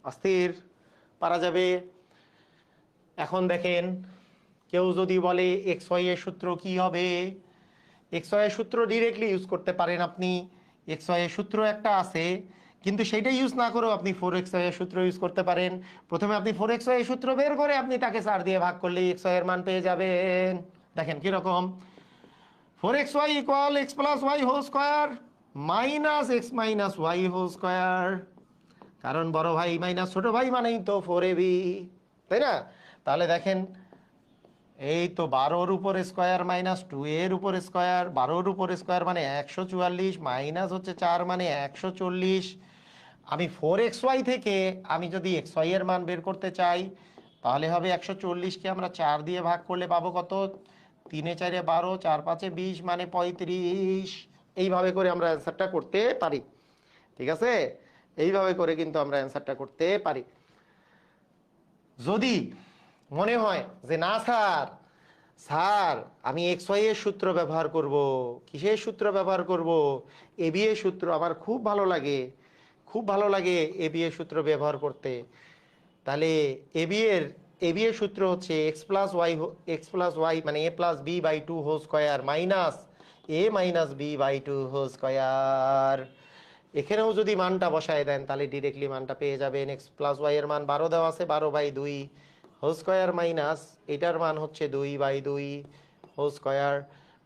S1: অস্থির? পারা যাবে? এখন দেখেন, কেউ যদি বলে xy এর সূত্র কি হবে? xy এর সূত্র ডিরেক্টলি ইউজ করতে পারেন আপনি। এক্স ওয়াই এর সূত্র একটা আছে, কিন্তু সেইটা ইউজ না করেও আপনি 4xy এর সূত্র ইউজ করতে পারেন। প্রথমে আপনি 4xy এর সূত্র বের করে আপনি তাকে 4 দিয়ে ভাগ করলে এক্স ওয়াই এর মান পেয়ে যাবেন। দেখেন কিরকম, 4xy equal x plus y whole square minus x minus y whole square, কারণ বড় ভাই মাইনাস ছোট ভাই মানেই তো 4ab, তাই না? তাহলে দেখেন এই তো 12 উপর স্কোয়ার মাইনাস 2 এর উপর স্কোয়ার, 12 উপর স্কোয়ার মানে 144 মাইনাস হচ্ছে 4 মানে 140। আমি 4xy থেকে আমি যদি xy এর মান বের করতে চাই তাহলে হবে 140কে আমরা 4 দিয়ে ভাগ করলে পাবো কত, 3 এ 4 এ 12, 4 5 এ 20 মানে 35। এইভাবে করে আমরা অ্যান্সারটা করতে পারি, ঠিক আছে? এইভাবে করে কিন্তু আমরা অ্যান্সারটা করতে পারি। যদি মনে হয় যে না স্যার, স্যার আমি এক্স ওয়াই এর সূত্র ব্যবহার করব, কিসের সূত্র ব্যবহার করব, এবি এর সূত্র আমার খুব ভালো লাগে, খুব ভালো লাগে এবি এর সূত্র ব্যবহার করতে, তাহলে এবি এর সূত্র হচ্ছে এক্স প্লাস ওয়াই মানে A plus B by 2 whole square minus A minus B by 2 whole square. এখানেও যদি মানটা বসায় দেন তাহলে ডিরেক্টলি মানটা পেয়ে যাবেন। এক্স প্লাস ওয়াই এর মান 12 দেওয়া আছে, 12/2 হোল স্কোয়ার মাইনাস এটার মান হচ্ছে 2/2 হোল স্কোয়ার।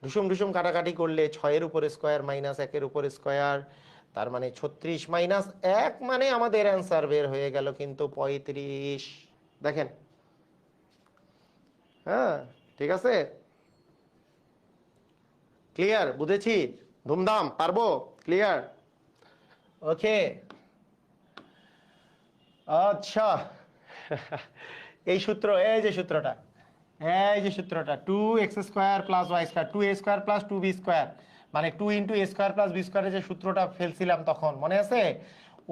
S1: ঢুসুম ঢুসুম কাটাকাটি করলে 6 এর উপর স্কোয়ার মাইনাস 1 এর উপর স্কোয়ার, তার মানে 36 মাইনাস 1 মানে আমাদের অ্যান্সার বের হয়ে গেল কিন্তু 35। দেখেন, হ্যাঁ ঠিক আছে, ক্লিয়ার, বুঝেছি, ধুমধাম, পারবো, ক্লিয়ার, ওকে। আচ্ছা এই সূত্র, এই যে সূত্রটা, এই যে সূত্রটা 2x² plus y square 2a² plus 2b square মানে 2 into a square plus B স্কোয়ারের যে সূত্রটা ফেলছিলাম তখন মনে আছে?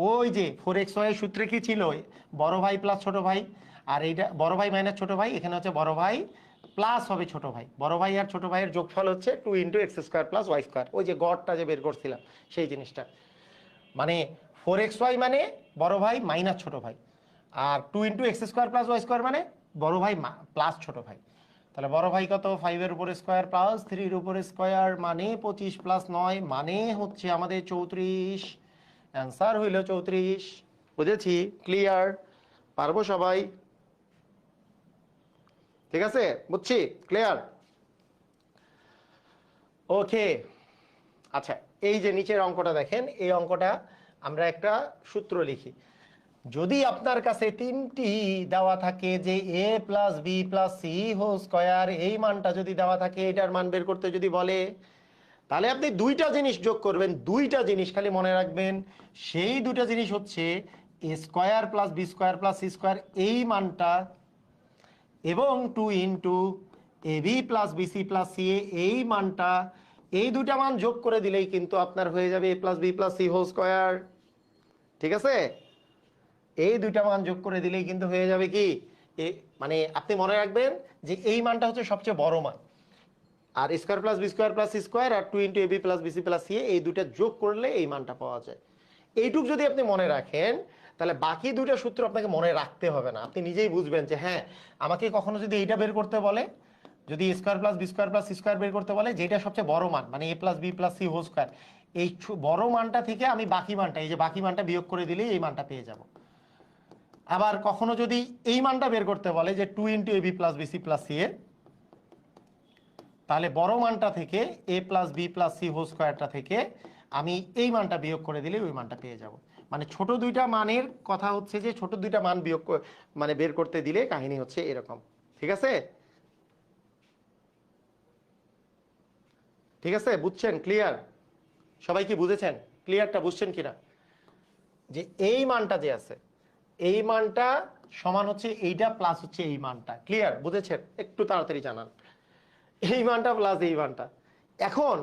S1: ওই যে 4xy এর সূত্রে কি ছিল, বড় ভাই প্লাস ছোট ভাই, আর এইটা বড় ভাই মাইনাস ছোট ভাই, এখানে হচ্ছে বড় ভাই প্লাস হবে ছোট ভাই, বড় ভাই আর ছোট ভাইয়ের যোগফল হচ্ছে 2 into x² plus y square, ওই যে গড়টা যে বের করছিলাম সেই জিনিসটা, মানে 4xy মানে বড় ভাই মাইনাস ছোট ভাই, আর 2 into x² plus y square মানে বড় ভাই প্লাস ছোট ভাই। তাহলে বড় ভাই কত, 5 এর উপর স্কোয়ার প্লাস 3 এর উপর স্কোয়ার মানে 25 প্লাস 9 মানে হচ্ছে আমাদের 34, অ্যান্সার হইল 34। বুঝেছি, ক্লিয়ার, পারবো সবাই, ঠিক আছে, বুঝছি, ক্লিয়ার, ওকে। আচ্ছা, এই যে নিচের অঙ্কটা দেখেন, এই অঙ্কটা আমরা একটা সূত্র লিখি। যদি আপনার কাছে 3টি দেওয়া থাকে যে a plus B plus C whole square, এই মানটা যদি দেওয়া থাকে, এটার মান বের করতে যদি বলে, তাহলে আপনি দুইটা জিনিস যোগ করবেন, দুইটা জিনিস খালি মনে রাখবেন, সেই দুইটা জিনিস হচ্ছে a square plus B square plus C square এই মানটা, এবং 2 into A B plus BC plus C এই মানটা, এই দুইটা মান যোগ করে দিলেই কিন্তু আপনার হয়ে যাবে a plus B plus C whole square, ঠিক আছে? এই দুইটা মান যোগ করে দিলেই কিন্তু হয়ে যাবে কি, মানে আপনি মনে রাখবেন যে এই মানটা হচ্ছে সবচেয়ে বড় মান, আর square plus B square plus C square আর 2 into A B plus BC plus C এই দুইটা যোগ করলে এই মানটা পাওয়া যায়। এইটুক যদি আপনি মনে রাখেন তাহলে বাকি দুইটা সূত্র আপনাকে মনে রাখতে হবে না, আপনি নিজেই বুঝবেন যে হ্যাঁ, আমাকে কখনো যদি এইটা বের করতে বলে, যদি square plus B square plus C square বের করতে বলে, যেটা সবচেয়ে বড় মান মানে A plus B plus C whole square, এই বড় মানটা থেকে আমি বাকি মানটা, এই যে বাকি মানটা বিয়োগ করে দিলেই এই মানটা পেয়ে যাব। আবার কখনো যদি এই মানটা বের করতে বলে যে 2 into A B plus BC plus C, তাহলে বড় মানটা থেকে A plus B plus C whole স্কোয়ারটা থেকে আমি এই মানটা বিয়োগ করে দিলে ওই মানটা পেয়ে যাব। মানে ছোট দুইটা মানের কথা হচ্ছে যে ছোট দুইটা মান বিয়োগ মানে বের করতে দিলে কাহিনী হচ্ছে এরকম, ঠিক আছে? ঠিক আছে, বুঝছেন, ক্লিয়ার, সবাই কি বুঝেছেন, ক্লিয়ারটা বুঝছেন কিনা, যে এই মানটা যে আছে এই মানটা সমান হচ্ছে এইটা প্লাস হচ্ছে এই মানটা, ক্লিয়ার, বুঝেছেন? একটু তাড়াতাড়ি জানান, এই মানটা প্লাস এই মানটা। এখন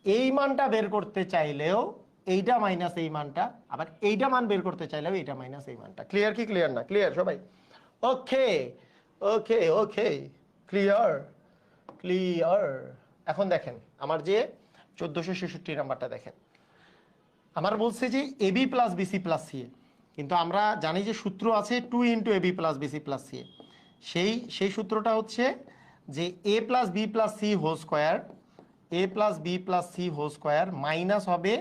S1: এই মানটা বের করতে চাইলেও এইটা মাইনাস এই মানটা, আবার এইটা মান বের করতে চাইলেও এইটা মাইনাস এই মানটা। ক্লিয়ার কি ক্লিয়ার না? ক্লিয়ার সবাই? ওকে ওকে ওকে, ক্লিয়ার ক্লিয়ার। এখন দেখেন আমার যে 1466 নাম্বারটা দেখেন, আমার বলছে যে A B plus BC plus C, কিন্তু আমরা জানি যে সূত্র আছে 2 into A B plus BC plus C, সেই সূত্রটা হচ্ছে যে A plus B plus C whole square, A plus B plus C whole square minus হবে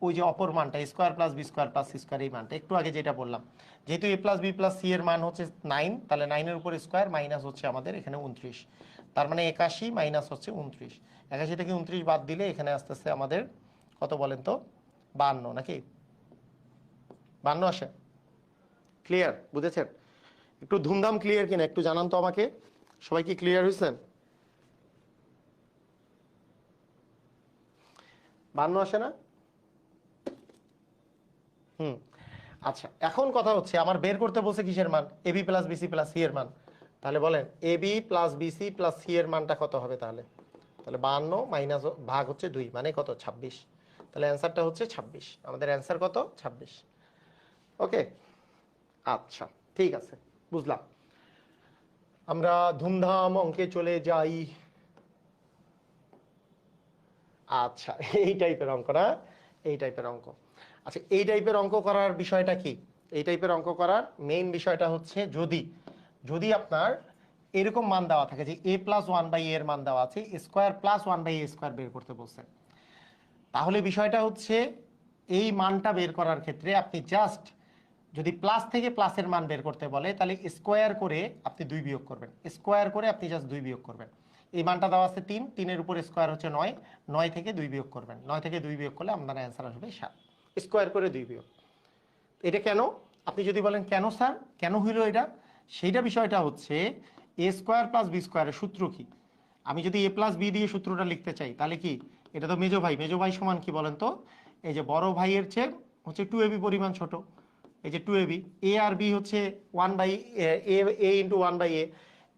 S1: ওই যে অপর মানটা square plus B square plus C square, এই মানটা একটু আগে যেটা বললাম, যেহেতু A plus B plus C এর মান হচ্ছে 9, তাহলে 9 এর উপর স্কোয়ার মাইনাস হচ্ছে আমাদের এখানে 29, তার মানে 81 মাইনাস হচ্ছে 29, 81 থেকে 29 বাদ দিলে এখানে আস্তে আস্তে আমাদের কত বলেন তো, 52 নাকি 52 আসে? ক্লিয়ার, বুঝেছেন? একটু ধুমধাম ক্লিয়ার কিনা একটু জানান তো আমাকে, সবাই কি ক্লিয়ার হয়েছেন? 52 আসে না? আচ্ছা, এখন কথা হচ্ছে আমার বের করতে বলছে কিসের মান, a b plus BC plus C এর মান। তাহলে বলেন a b plus BC plus C এর মানটা কত হবে তাহলে? তাহলে 52 মাইনাস ভাগ হচ্ছে 2 মানে কত, 26। তাহলে অ্যান্সারটা হচ্ছে 26, আমাদের অ্যান্সার কত, 26। ওকে, আচ্ছা ঠিক আছে, বুঝলাম। আমরা ধুমধাম অঙ্কে চলে যাই। আচ্ছা, এই টাইপের অঙ্ক না, এই টাইপের অঙ্ক। আচ্ছা, এই টাইপের অঙ্ক করার বিষয়টা কি? এই টাইপের অঙ্ক করার মেইন বিষয়টা হচ্ছে যদি যদি আপনার এরকম মান দেওয়া থাকে যে a প্লাস ওয়ান বাই এর মান দেওয়া আছে, square plus one by a square বের করতে বলছে, তাহলে বিষয়টা হচ্ছে এই মানটা বের করার ক্ষেত্রে আপনি জাস্ট যদি প্লাস থেকে প্লাসের মান বের করতে বলে তাহলে স্কোয়ার করে আপনি 2 বিয়োগ করবেন, স্কোয়ার করে আপনি জাস্ট 2 বিয়োগ করবেন। এই মানটা দেওয়া আছে 3, 3 এর উপর স্কোয়ার হচ্ছে 9, 9 থেকে 2 বিয়োগ করবেন, 9 থেকে 2 বিয়োগ করলে আপনার অ্যান্সার আসবে 7, স্কোয়ার করে 2 বিয়োগ। এটা কেন? আপনি যদি বলেন কেন স্যার, কেন হইল এটা, সেইটা বিষয়টা হচ্ছে এ স্কোয়ার প্লাস বি স্কোয়ারের সূত্র কি? আমি যদি এ প্লাস বি দিয়ে সূত্রটা লিখতে চাই তাহলে কি, এটা তো মেজো ভাই, মেজো ভাই সমান কি বলেন তো, এই যে বড় ভাইয়ের চেয়ে হচ্ছে 2ab পরিমাণ ছোট, এই যে 2ab, এ আর বি হচ্ছে 1 by A into 1 by A,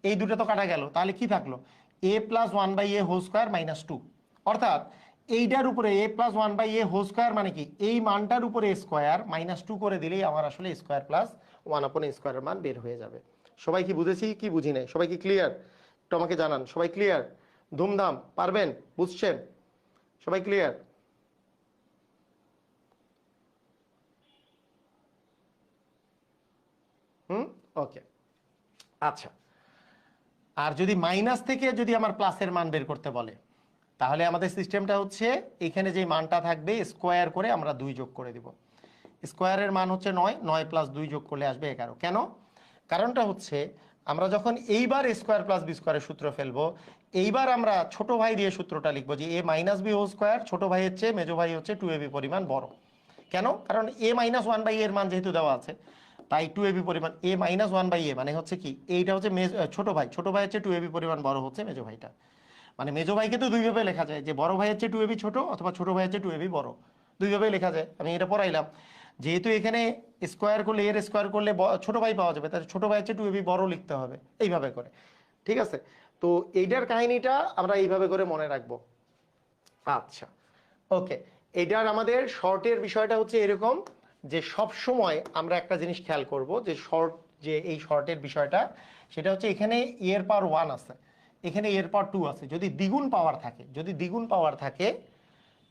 S1: এই দুটো তো কাটা গেল, তাহলে কি থাকলো, A plus 1 by A whole square minus 2, অর্থাৎ এইটার উপরে A plus 1 by A whole square মানে কি, এই মানটার উপরে স্কোয়ার মাইনাস 2 করে দিলেই আমার আসলে স্কোয়ার প্লাস 1 আপন স্কোয়ারের মান বের হয়ে যাবে। সবাই কি বুঝেছি কি বুঝি নাই, সবাই কি ক্লিয়ার, একটু আমাকে জানান, সবাই ক্লিয়ার? ধুমধাম পারবেন, বুঝছেন, সবাই ক্লিয়ার? ওকে, আচ্ছা। আর যদি মাইনাস থেকে যদি আমার প্লাসের মান বের করতে বলে তাহলে আমাদের সিস্টেমটা হচ্ছে এখানে যে মানটা থাকবে স্কোয়ার করে আমরা 2 যোগ করে দিব, স্কোয়ারের মান হচ্ছে 9, 9 প্লাস 2 যোগ করলে আসবে 11। কেন? কারণটা হচ্ছে আমরা যখন এইবার স্কোয়ার প্লাস বি স্কোয়ারের সূত্র ফেলবো, এইবার আমরা ছোট ভাই দিয়ে সূত্রটা লিখবো যে এ মাইনাস বি হোল স্কোয়ার, ছোট ভাই হচ্ছে মেজো ভাই হচ্ছে 2ab পরিমাণ বড়। কেন? কারণ এ মাইনাস 1 বাই এর মান যেহেতু দেওয়া আছে, তাই 2ab পরিমাণ এ মাইনাস 1 বাই এ মানে হচ্ছে কি, এইটা হচ্ছে ছোট ভাই, ছোট ভাই হচ্ছে 2ab পরিমাণ বড় হচ্ছে মেজো ভাইটা। মানে মেজো ভাইকে তো দুইভাবে লেখা যায়, যে বড় ভাই হচ্ছে 2ab ছোট অথবা ছোট ভাই হচ্ছে 2ab বড়, দুইভাবে লেখা যায়, আমি এটা পড়াইলাম। যেহেতু এখানে স্কোয়ার করলে এর স্কোয়ার করলে ছোট ভাই পাওয়া যাবে, তাহলে ছোট ভাই হচ্ছে 2ab বড় লিখতে হবে এইভাবে করে, ঠিক আছে? তো এইটার কাহিনীটা আমরা এইভাবে করে মনে রাখবো। আচ্ছা, ওকে, এটার আমাদের শর্টের বিষয়টা হচ্ছে এরকম যে সব সময় আমরা একটা জিনিস খেয়াল করব যে শর্ট, যে এই শর্টের বিষয়টা সেটা হচ্ছে এখানে এর পাওয়ার 1 আছে, এখানে এর পাওয়ার 2 আছে, যদি দ্বিগুণ পাওয়ার থাকে, যদি দ্বিগুণ পাওয়ার থাকে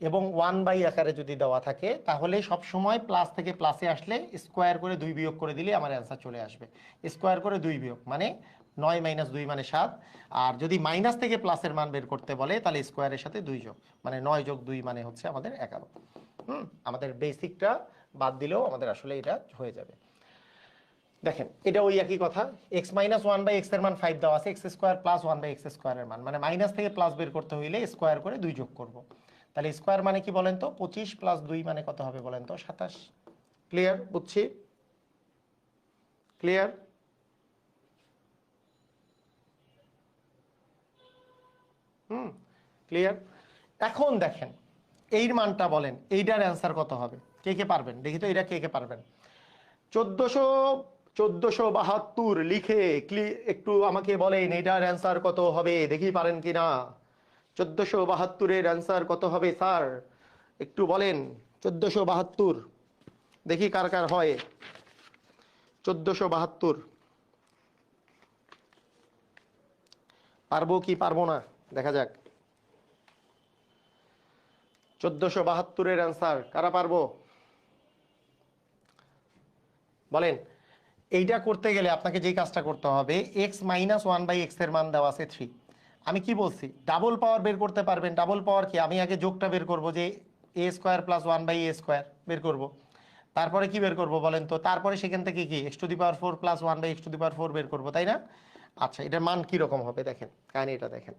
S1: এবং 1 বাই আকারে যদি দেওয়া থাকে তাহলে সব সময় প্লাস থেকে প্লাসে আসলে স্কোয়ার করে 2 বিয়োগ করে দিলে আমার অ্যান্সার চলে আসবে। স্কোয়ার করে 2 বিয়োগ মানে 9 মাইনাস 2 মানে 7, আর যদি মাইনাস থেকে প্লাসের মান বের করতে বলে তাহলে স্কোয়ারের সাথে 2 যোগ মানে 9 যোগ 2 মানে হচ্ছে আমাদের 11। আমাদের বেসিকটা বাদ দিলেও আমাদের আসলে এটা হয়ে যাবে। দেখেন এটা ওই একই কথা, এক্স মাইনাস 1 বাই এক্স এর মান 5 দেওয়া আছে, x square plus 1 by x স্কোয়ারের মান মানে মাইনাস থেকে প্লাস বের করতে হইলে স্কোয়ার করে 2 যোগ করব। তাহলে স্কোয়ার মানে কি বলেন তো, 25 প্লাস 2 মানে কত হবে বলেন তো, 27। ক্লিয়ার? বুঝছি, ক্লিয়ার? ক্লিয়ার? এখন দেখেন এর মানটা বলেন, এইটার অ্যান্সার কত হবে, কে কে পারবেন দেখি তো, এটা কে কে পারবেন? 1472 লিখে একটু আমাকে বলেন এটার অ্যান্সার কত হবে, দেখি পারেন কিনা। 1472-এর অ্যান্সার কত হবে স্যার, একটু বলেন। 1472 দেখি কার কার হয়। 1472 পারবো কি পারবো না দেখা যাক। 1472-এর অ্যান্সার কারা পারবো বলেন। এইটা করতে গেলে আপনাকে যে কাজটা করতে হবে, এক্স মাইনাস 1 বাই এক্স এর মান দেওয়া আছে 3, আমি কি বলছি ডাবল পাওয়ার বের করতে পারবেন। ডাবল পাওয়ার কি, আমি আগে যোগটা বের করব যে এ স্কোয়ার প্লাস 1/a স্কোয়ার বের করব। তারপরে কি বের করব বলেন তো? তারপরে সেখান থেকে কি x⁴ প্লাস 1/x⁴ বের করব, তাই না? আচ্ছা, এটার মান কি রকম হবে দেখেন, কাহিনী এটা দেখেন।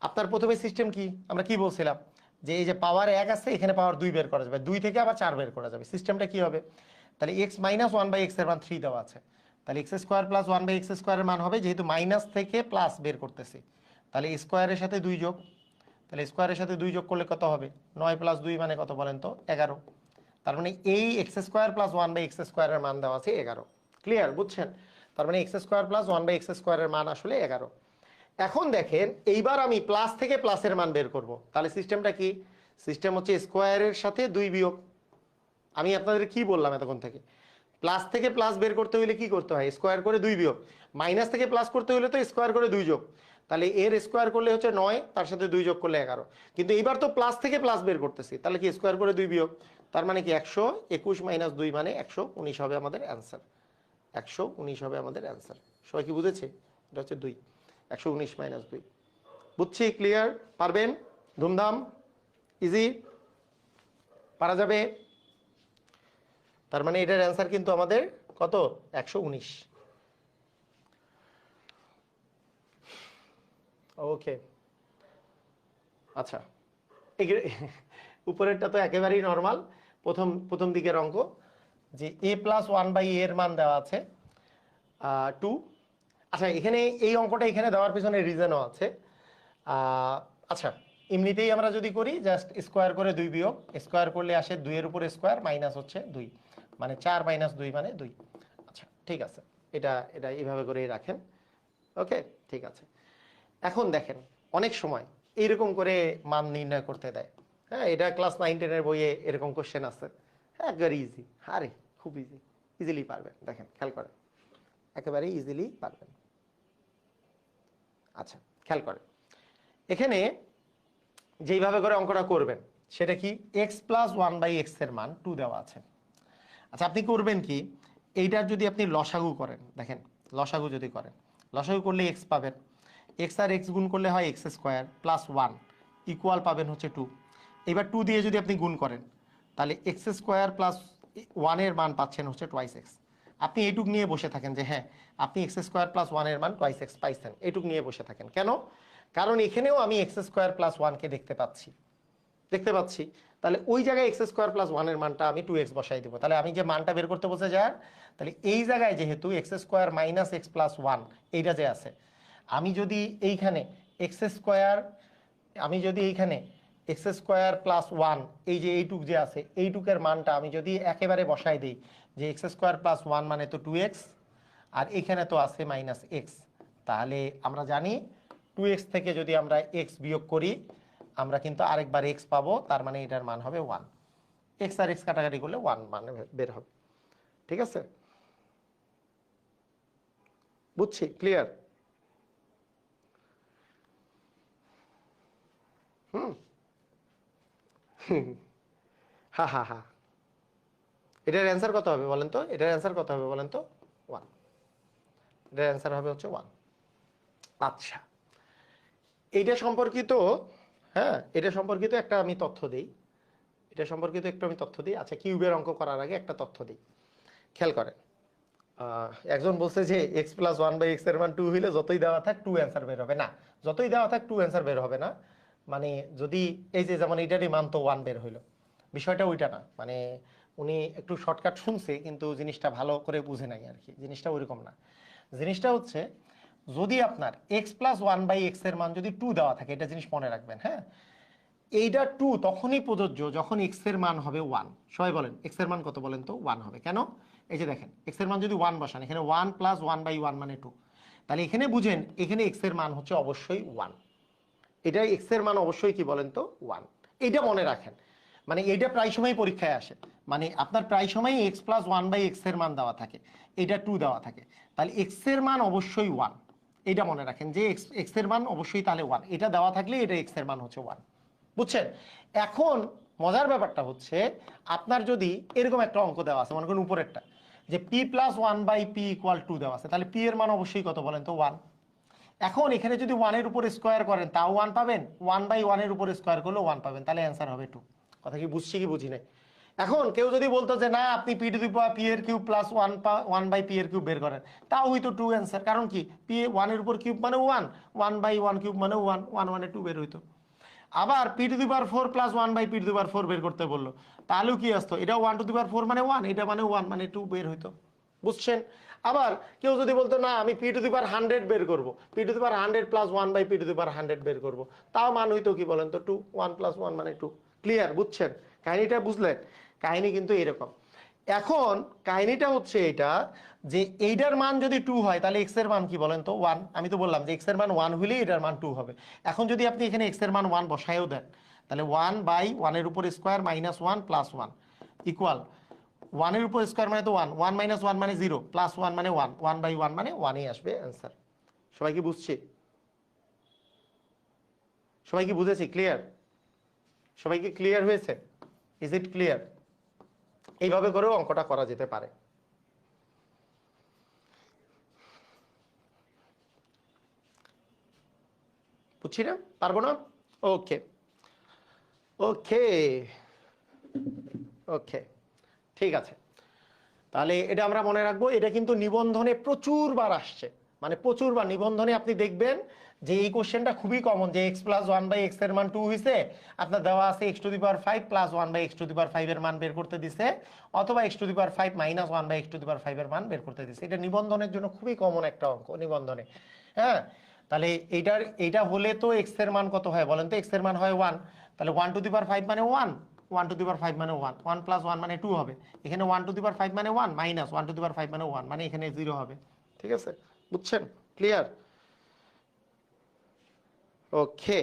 S1: আপনার প্রথমে সিস্টেম কি, আমরা কি বলছিলাম যে এই যে পাওয়ার 1 আছে, এখানে পাওয়ার 2 বের করা যাবে, 2 থেকে আবার 4 বের করা যাবে। সিস্টেমটা কি হবে? তাহলে x - 1/x এর মান 3 দেওয়া আছে, তাহলে x² প্লাস 1/x² এর মান হবে, যেহেতু মাইনাস থেকে প্লাস বের করতেছি, তাহলে স্কোয়ারের সাথে 2 যোগ, তাহলে স্কোয়ারের সাথে 2 যোগ করলে কত হবে? 9 প্লাস 2 মানে কত বলেন তো? 11। তার মানে এই x² প্লাস 1/x² এর মান দেওয়া আছে 11। ক্লিয়ার, বুঝছেন? তার মানে x² প্লাস 1/x² এর মান আসলে 11। এখন দেখেন এইবার আমি প্লাস থেকে প্লাসের মান বের করব, তাহলে সিস্টেমটা কি? সিস্টেম হচ্ছে স্কোয়ারের সাথে 2 বিয়োগ। আমি আপনাদের কি বললাম এতক্ষণ থেকে? প্লাস থেকে প্লাস বের করতে হলে কি করতে হয়? স্কোয়ার করে 2 বিয়োগ। মাইনাস থেকে প্লাস করতে হলে তো স্কোয়ার করে 2 যোগ। তাহলে এর স্কোয়ার করলে হচ্ছে 9, তার সাথে 2 যোগ করলে 11। কিন্তু এইবার তো প্লাস থেকে প্লাস বের করতেছি, তাহলে কি স্কোয়ার করে 2 বিয়োগ, তার মানে কি 121 মাইনাস 2 মানে 119 হবে আমাদের অ্যান্সার। 119 হবে আমাদের অ্যান্সার। সবাই কি বুঝেছে? এটা হচ্ছে 2, 119 মাইনাস 2। বুঝছি? ক্লিয়ার? পারবেন? ধুমধাম, ইজি, পারা যাবে। তার মানে এটার অ্যান্সার কিন্তু আমাদের কত? 119। ওকে, আচ্ছা, উপরেরটা তো একেবারেই নর্মাল, প্রথম দিকের অঙ্ক, যে a প্লাস 1/a এর মান দেওয়া আছে 2। আচ্ছা, এখানে এই অঙ্কটা এখানে দেওয়ার পিছনে রিজনও আছে। আচ্ছা, এমনিতেই আমরা যদি করি জাস্ট স্কোয়ার করে 2 বিয়োগ, স্কোয়ার করলে আসে 2 এর উপর স্কোয়ার মাইনাস হচ্ছে 2, মানে 4 মাইনাস 2 মানে 2। আচ্ছা, ঠিক আছে, এটা এটা এইভাবে করেই রাখেন। ওকে, ঠিক আছে। এখন দেখেন অনেক সময় এইরকম করে মান নির্ণয় করতে দেয়। হ্যাঁ, এটা ক্লাস 9-10 এর বইয়ে এরকম কোশ্চেন আছে। হ্যাঁ, একেবারে ইজি, আরে খুব ইজি, ইজিলি পারবেন। দেখেন, খেয়াল করেন, একেবারে ইজিলি পারবেন। আচ্ছা, খেয়াল করেন, এখানে যেইভাবে করে অঙ্কটা করবেন সেটা কি? x প্লাস 1/x এর মান 2 দেওয়া আছে। আচ্ছা, আপনি করবেন কি, এইটার যদি আপনি লসাগু করেন, দেখেন লসাগু যদি করেন, লসাগু করলে x পাবেন, x আর x গুণ করলে হয় x² প্লাস 1 ইকুয়াল পাবেন হচ্ছে 2। এবার 2 দিয়ে যদি আপনি গুণ করেন, তাহলে x² প্লাস 1 এর মান পাচ্ছেন হচ্ছে 2x। আপনি এইটুক নিয়ে বসে থাকেন যে হ্যাঁ, আপনি x² প্লাস 1 এর মান 2x পাইছেন, এইটুক নিয়ে বসে থাকেন। কেন? কারণ এখানেও আমি x² প্লাস 1 কে দেখতে পাচ্ছি। তাহলে ওই জায়গায় x² প্লাস 1 এর মানটা আমি 2x বসাই দেবো। তাহলে আমি যে মানটা বের করতে বলছে যার, তাহলে এই জায়গায় যেহেতু x² মাইনাস x প্লাস 1 এইটা যে আছে, আমি যদি এইখানে x² প্লাস 1 এই যে এইটুক যে আছে, এইটুকের মানটা আমি যদি একেবারে বসাই দিই, যে x² প্লাস 1 মানে তো 2x, আর এখানে তো আছে মাইনাস x, তাহলে আমরা জানি 2x থেকে যদি আমরা x বিয়োগ করি, আমরা কিন্তু আরেকবার x পাবো, তার মানে এটার মান হবে 1। x আর x কাটাকাটি করলে 1 মানে বের হবে। ঠিক আছে, বুঝছি? ক্লিয়ার? হুম, হা হা হা। এটার অ্যান্সার কত হবে বলেন তো? 1। এটার অ্যান্সার হবে হচ্ছে 1। আচ্ছা, এইটা সম্পর্কিত, হ্যাঁ, এটা সম্পর্কিত একটা আমি তথ্য দিই। আচ্ছা, কিউবের অঙ্ক করার আগে একটা তথ্য দিই, খেয়াল করেন। একজন বলছে যে x প্লাস 1/x এর মান 2 হইলে যতই দেওয়া থাক 2 অ্যান্সার বের হবে না। যতই দেওয়া থাক 2 অ্যান্সার বের হবে না, মানে যদি এই যে যেমন এইটারই মান তো 1 বের হইলো, বিষয়টা ওইটা না। মানে উনি একটু শর্টকাট শুনছে, কিন্তু জিনিসটা ভালো করে বুঝে নাই আর কি। জিনিসটা ওইরকম না। জিনিসটা হচ্ছে, যদি আপনার x প্লাস 1/x এর মান যদি 2 দেওয়া থাকে, এটা জিনিস মনে রাখবেন। হ্যাঁ, এইটা 2 তখনই প্রযোজ্য যখন x এর মান হবে 1। সবাই বলেন x এর মান কত বলেন তো? 1 হবে। কেন? এই যে দেখেন, x এর মান যদি 1 বসান, এখানে 1 প্লাস 1/1 মানে 2, তাহলে এখানে বুঝেন এখানে x এর মান হচ্ছে অবশ্যই 1। এটা x এর মান অবশ্যই কি বলেন তো? 1। এইটা মনে রাখেন, মানে এইটা প্রায় সময় পরীক্ষায় আসে। মানে আপনার প্রায় সময় x প্লাস 1/x এর মান দেওয়া থাকে, এটা 2 দেওয়া থাকে, তাহলে x এর মান অবশ্যই 1। এটা মনে রাখেন যে x এর মান অবশ্যই তাহলে 1, এটা দেওয়া থাকলে এটা x এর মান হচ্ছে 1। বুঝছেন? এখন মজার ব্যাপারটা হচ্ছে, আপনার যদি এরকম একটা অঙ্ক দেওয়া আছে, মনে করুন উপরেরটা, যে p প্লাস 1/p ইকুয়াল 2 দেওয়া আছে, তাহলে p এর মান অবশ্যই কত বলেন তো? 1। এখন এখানে যদি 1 এর উপর স্কোয়ার করেন তাও 1 পাবেন, 1/1 এর উপর স্কোয়ার করলেও 1 পাবেন, তাহলে অ্যান্সার হবে 2। কথা কি বুঝছি কি বুঝি নাই? এখন কেউ যদি বলতো যে না আপনি P to the power P এর cube plus one by P এর কিউব বের করেন, তাও হইতো টু অ্যান্সার। কারণ কি, পি ওয়ানের উপর কিউব মানে one, one by one cube মানে ওয়ান, ওয়ান ওয়ানে টু বের হইতো। আবার p to the power four plus one by p to the power four বের করতে বললো, তাহলেও কি আসতো, এটা one to the power four মানে ওয়ান, এটা মানে ওয়ান মানে টু বের হইতো। বুঝছেন? আবার কেউ যদি বলতো না আমি p to the power hundred বের করবো, p to the power hundred plus one by p to the power hundred বের করবো, তাও মান হইতো কি বলেন তো, টু, ওয়ান প্লাস ওয়ান মানে টু। ক্লিয়ার? বুঝছেন কাহিনীটা? বুঝলেন? কাহিনী কিন্তু এরকম। এখন কাহিনীটা হচ্ছে এটা যে এইটার মান যদি টু হয় তাহলে এক্স এর মান কি বলেন তো, ওয়ান। আমি তো বললাম যে এক্স এর মান ওয়ান হলেই এটার মান টু হবে। এখন যদি আপনি এখানে এক্স এর মান ওয়ান বসায়ও দেন, তাহলে ওয়ান বাই ওয়ানের উপর square minus one plus one equal ওয়ানের উপর স্কোয়ার মানে তো ওয়ান, ওয়ান মাইনাস ওয়ান মানে জিরো, প্লাস ওয়ান মানে ওয়ান, ওয়ান বাই ওয়ান মানে ওয়ানই আসবে অ্যান্সার। সবাই কি বুঝছি? সবাই কি বুঝেছি? ক্লিয়ার? সবাই কি ক্লিয়ার হয়েছে? Is it clear? এইভাবে করেও অঙ্কটা করা যেতে পারে। বুঝছি না? পারবো না? ওকে ওকে ওকে, ঠিক আছে। তাহলে এটা আমরা মনে রাখবো। এটা কিন্তু নিবন্ধনে প্রচুর বার আসছে, মানে প্রচুর বার নিবন্ধনে আপনি দেখবেন যে এই কোশ্চেনটা খুবই কমন, যে x plus one by x এর মান টু হয়েছে, আপনার দেওয়া আছে x to the power five plus one by x to the power five এর মান বের করতে দিছে, অথবা x to the power five minus one by x to the power five এর মান বের করতে দিছে। এটা নিবন্ধনের জন্য খুবই কমন একটা অঙ্ক নিবন্ধনে। হ্যাঁ, তাহলে এইটা হলে তো এক্স এর মান কত হয় বলেন তো? এক্স এর মান হয় ওয়ান, তাহলে one to the power five মানে one, one to the power five মানে ওয়ান, ওয়ান প্লাস ওয়ান মানে টু হবে। এখানে one to the power five মানে one minus one to the power five মানে ওয়ান, মানে এখানে জিরো হবে। ঠিক আছে? বুঝছেন? ক্লিয়ার? ওকে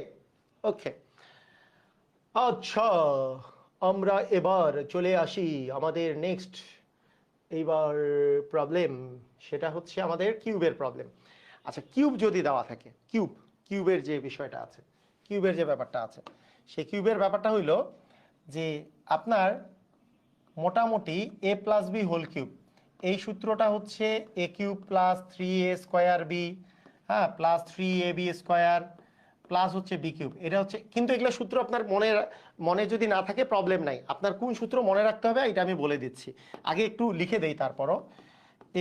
S1: ওকে, আচ্ছা আমরা এবার চলে আসি আমাদের নেক্সট এইবার প্রবলেম, সেটা হচ্ছে আমাদের কিউবের প্রবলেম। আচ্ছা, কিউব যদি দেওয়া থাকে, কিউবের যে বিষয়টা আছে, কিউবের যে ব্যাপারটা আছে, সেই কিউবের ব্যাপারটা হইল যে আপনার মোটামুটি এ প্লাস বি হোল কিউব, এই সূত্রটা হচ্ছে এ কিউব প্লাস থ্রি এ স্কোয়ার বি, হ্যাঁ, plus three A B square plus হচ্ছে বি কিউব। এটা হচ্ছে, কিন্তু এগুলো সূত্র আপনার মনে যদি না থাকে প্রবলেম নাই, আপনার কোন সূত্র মনে রাখতে হবে এটা আমি বলে দিচ্ছি। আগে একটু লিখে দেই তারপরও।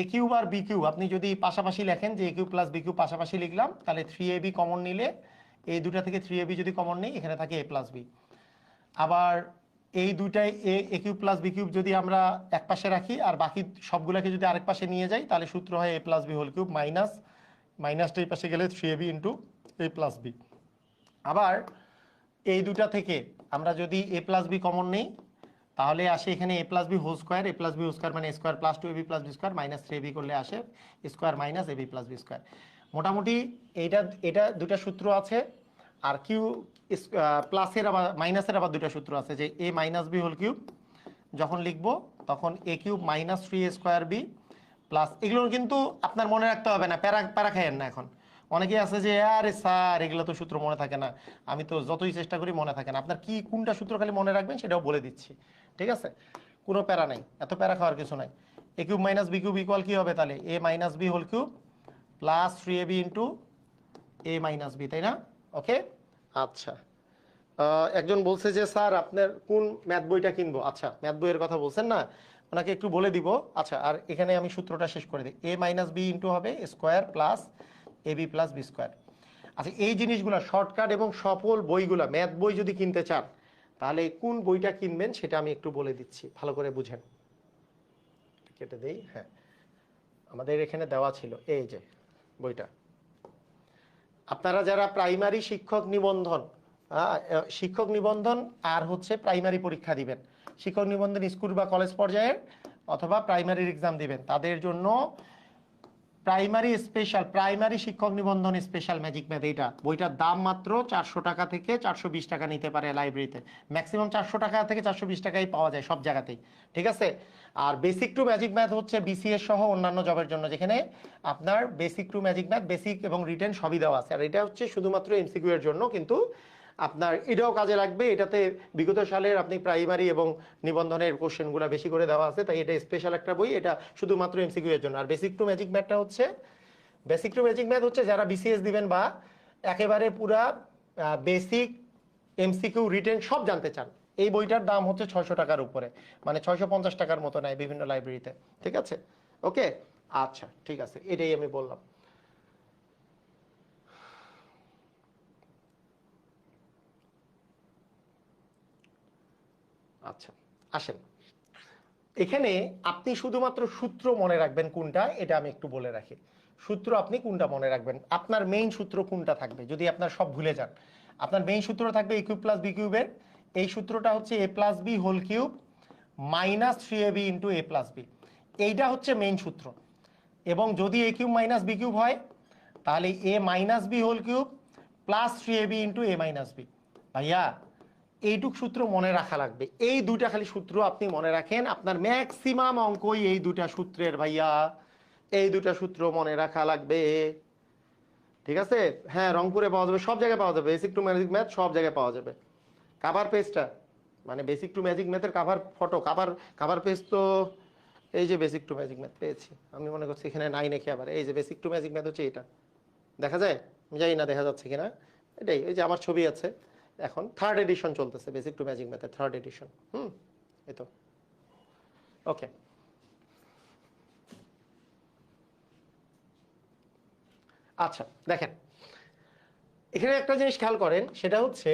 S1: এ কিউব আর বি কিউব আপনি যদি পাশাপাশি লেখেন, যে এ কিউব প্লাস বি কিউব পাশাপাশি লিখলাম, তাহলে থ্রি এ বি কমন নিলে, এই দুটা থেকে থ্রি এ বি যদি কমন নেই, এখানে থাকে এ প্লাস বি। আবার এই দুইটাই এ কিউব প্লাস বি কিউব যদি আমরা এক পাশে রাখি আর বাকি সবগুলোকে যদি আরেক পাশে নিয়ে যাই, তাহলে সূত্র হয় A plus B whole cube minus, মাইনাসটা এই পাশে গেলে three A B into A plus B. আবার এই দুটা থেকে আমরা যদি এ প্লাস বি কমন নেই, তাহলে আসে এখানে A plus B whole square, A plus B whole square মানে square plus two A B plus B square minus three A B করলে আসে square minus A B plus B square. মোটামুটি এটা দুটা সূত্র আছে। আর কিউ প্লাসের আবার মাইনাসের আবার দুটা সূত্র আছে, যে এ মাইনাস বি হোল কিউব যখন লিখবো তখন এ কিউব মাইনাস থ্রি এ স্কোয়ার বি প্লাস, এগুলো কিন্তু আপনার মনে রাখতে হবে না, প্যারা খাইয়েন না। এখন অনেকেই আছে যে আরে স্যার এগুলো তো সূত্র মনে থাকে না, আমি তো যতই চেষ্টা করি মনে থাকে না। আপনার কি কোনটা সূত্র খালি মনে রাখবেন সেটাও বলে দিচ্ছি, ঠিক আছে? কোনো প্যারা নাই, এত প্যারা খাওয়ার কিছু নাই। A cube minus B cube equal কি হবে তাহলে? A minus B whole cube plus three A B into A minus B, তাই না? ওকে, আচ্ছা। একজন বলছে যে স্যার আপনার কোন ম্যাথ বইটা কিনবো? আচ্ছা, ম্যাথ বইয়ের কথা বলছেন না, ওনাকে একটু বলে দিব। আচ্ছা, আর এখানে আমি সূত্রটা শেষ করে দিই। এ মাইনাস বি ইন্টু হবে স্কোয়ার প্লাস এ বি প্লাস বি স্কোয়ার। আচ্ছা, এই জিনিসগুলো শর্টকাট এবং সফল বইগুলো, ম্যাথ বই যদি কিনতে চান, তাহলে কোন বইটা কিনবেন সেটা আমি একটু বলে দিচ্ছি, ভালো করে বুঝেন। কেটে দেই, হ্যাঁ, আমাদের এখানে দেওয়া ছিল এই যে বইটা। আপনারা যারা প্রাইমারি শিক্ষক নিবন্ধন আর হচ্ছে প্রাইমারি পরীক্ষা দিবেন, শিক্ষক নিবন্ধন স্কুল বা কলেজ পর্যায়ের অথবা প্রাইমারি এক্সাম দিবেন, তাদের জন্য প্রাইমারি শিক্ষক নিবন্ধন স্পেশাল ম্যাজিক ম্যাথ, এইটা বইটার দাম মাত্র 400 টাকা থেকে 420 টাকা নিতে পারে লাইব্রেরিতে। ম্যাক্সিমাম 400 টাকা থেকে 420 টাকাই পাওয়া যায় সব জায়গাতেই, ঠিক আছে? আর বেসিক টু ম্যাজিক ম্যাথ হচ্ছে বিসিএস সহ অন্যান্য জবের জন্য, যেখানে আপনার basic to magic math, basic এবং রিটেন সবই দেওয়া আছে। আর এটা হচ্ছে শুধুমাত্র এমসিকিউ এর জন্য, কিন্তু আপনার এটাও কাজে লাগবে। এটাতে বিগত সালের আপনি প্রাইমারি এবং নিবন্ধনের কোশ্চেনগুলো বেশি করে দেওয়া আছে, তাই এটা স্পেশাল একটা বই, এটা শুধুমাত্র এমসিকিউ এর জন্য। আর বেসিক টু ম্যাজিক ম্যাথ হচ্ছে যারা বিসিএস দিবেন বা একেবারে পুরা বেসিক এমসিকিউ রিটেন সব জানতে চান, এই বইটার দাম হচ্ছে 600 টাকার উপরে, মানে 650 টাকার মতো নেয় বিভিন্ন লাইব্রেরিতে, ঠিক আছে? ওকে, আচ্ছা ঠিক আছে, এটাই আমি বললাম। আচ্ছা আসেন, এখানে আপনি শুধুমাত্র সূত্র মনে রাখবেন কোনটা, এটা আমি একটু বলে রাখি। সূত্র আপনি কোনটা মনে রাখবেন, আপনার মেইন সূত্র কোনটা থাকবে যদি আপনার সব ভুলে যান? আপনার মেইন সূত্র থাকবে এ কিউব প্লাস বি কিউবের, এই সূত্রটা হচ্ছে A plus B whole cube minus 3ab into A plus B, এইটা হচ্ছে মেইন সূত্র। এবং যদি A cube minus B cube হয় তাহলে A minus B whole cube plus 3ab into A minus B. ভাইয়া এইটুক সূত্র মনে রাখা লাগবে, এই দুইটা খালি সূত্র আপনি মনে রাখেন, আপনার ম্যাক্সিমাম অঙ্কই এই দুইটা সূত্রের ভাইয়া, এই দুইটা সূত্র মনে রাখা লাগবে, ঠিক আছে? হ্যাঁ রংপুরে পাওয়া যাবে, সব জায়গায় পাওয়া যাবে, বেসিক টু ম্যাজিক ম্যাথ সব জায়গায় পাওয়া যাবে। কাভার পেজটা মানে বেসিক টু ম্যাজিক ম্যাথের কাভার ফটো, কাভার পেজ তো এই যে বেসিক টু ম্যাজিক ম্যাথ পেয়েছি আমি, মনে করছি এখানে নাই নাকি, আবার এই যে বেসিক টু ম্যাজিক ম্যাথ হচ্ছে এটা, দেখা যায়? আমি জানি না দেখা যাচ্ছে কিনা, এটাই, ওই যে আমার ছবি আছে, এখন 3rd এডিশন চলতেছে বেসিক টু ম্যাজিক ম্যাথের 3rd এডিশন। এই তো ওকে। আচ্ছা দেখেন, এখানে একটা জিনিস খেয়াল করেন, সেটা হচ্ছে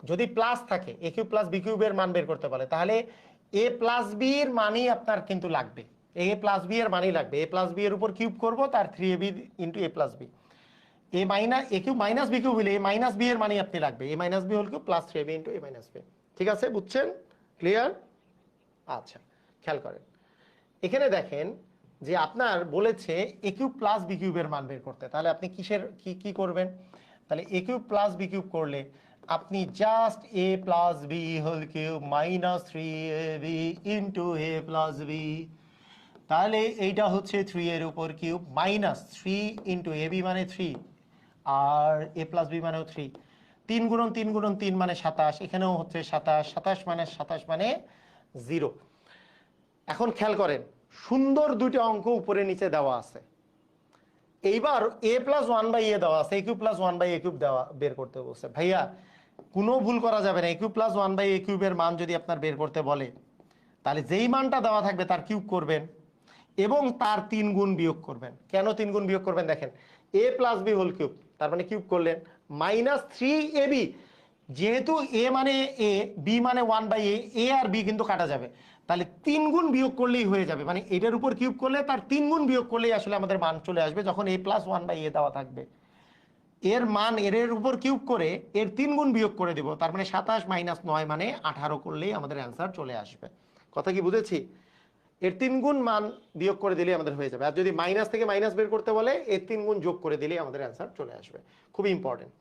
S1: যদি প্লাস থাকে, এ কিউব প্লাস বি কিউবের মান বের করতে বলে, তাহলে এ প্লাস বি এর মানই আপনার কিন্তু লাগবে, এ প্লাস বি এর মানই লাগবে। এ প্লাস বি এর উপর কিউব করবো, তার 3ab into A plus B, A minus A cube minus B cube হলে এ মাইনাস বি এর মানই আপনি লাগবে, A minus B whole cube plus 3ab into A minus B. ঠিক আছে, বুঝছেন? ক্লিয়ার? আচ্ছা খেয়াল করেন, এখানে দেখেন যে আপনার বলেছে এ কিউব প্লাস বি কিউবের মান বের করতে, তাহলে আপনি কিসের কি করবেন? তাহলে A cube plus B cube করলে আপনি just A plus B whole cube minus 3ab into A plus B, তাহলে এইটা হচ্ছে 3 এর উপর cube minus 3 into A B মানে 3 আর এ প্লাস বি মানেও 3, 3 গুণন 3 গুণন 3 মানে 27, এখানেও হচ্ছে 27, 27 মানে 0। এখন খেয়াল করেন, সুন্দর দুইটা অঙ্ক উপরে নিচে দেওয়া আছে, এইবার এ প্লাস 1/a দেওয়া আছে, এ কিউব প্লাস 1/a কিউব দেওয়া বের করতে বলছে। ভাইয়া কোনো ভুল করা যাবে না, এ কিউব প্লাস 1/a কিউবের মান যদি আপনার বের করতে বলে তাহলে যেই মানটা দেওয়া থাকবে তার কিউব করবেন এবং তার 3 গুণ বিয়োগ করবেন। কেন 3 গুণ বিয়োগ করবেন? দেখেন এ প্লাস বি হোল কিউব, তার মানে কিউব করলেন, মাইনাস 3ab, যেহেতু এ মানে এ, বি মানে 1/a, এ আর বি কিন্তু কাটা যাবে, তাহলে 3 গুণ বিয়োগ করলেই হয়ে যাবে, মানে এটার উপর কিউব করলে তার 3 গুণ বিয়োগ করলেই আসলে আমাদের মান চলে আসবে, যখন a প্লাস 1/a দেওয়া থাকবে এর মান এর উপর কিউব করে এর 3 গুণ বিয়োগ করে দিব, তার মানে 27 মাইনাস 9 মানে 18 করলেই আমাদের অ্যান্সার চলে আসবে। কথা কি বুঝেছি? এর 3 গুণ মান বিয়োগ করে দিলেই আমাদের হয়ে যাবে, আর যদি মাইনাস থেকে মাইনাস বের করতে বলে এর 3 গুণ যোগ করে দিলেই আমাদের অ্যান্সার চলে আসবে। খুবই ইম্পর্টেন্ট।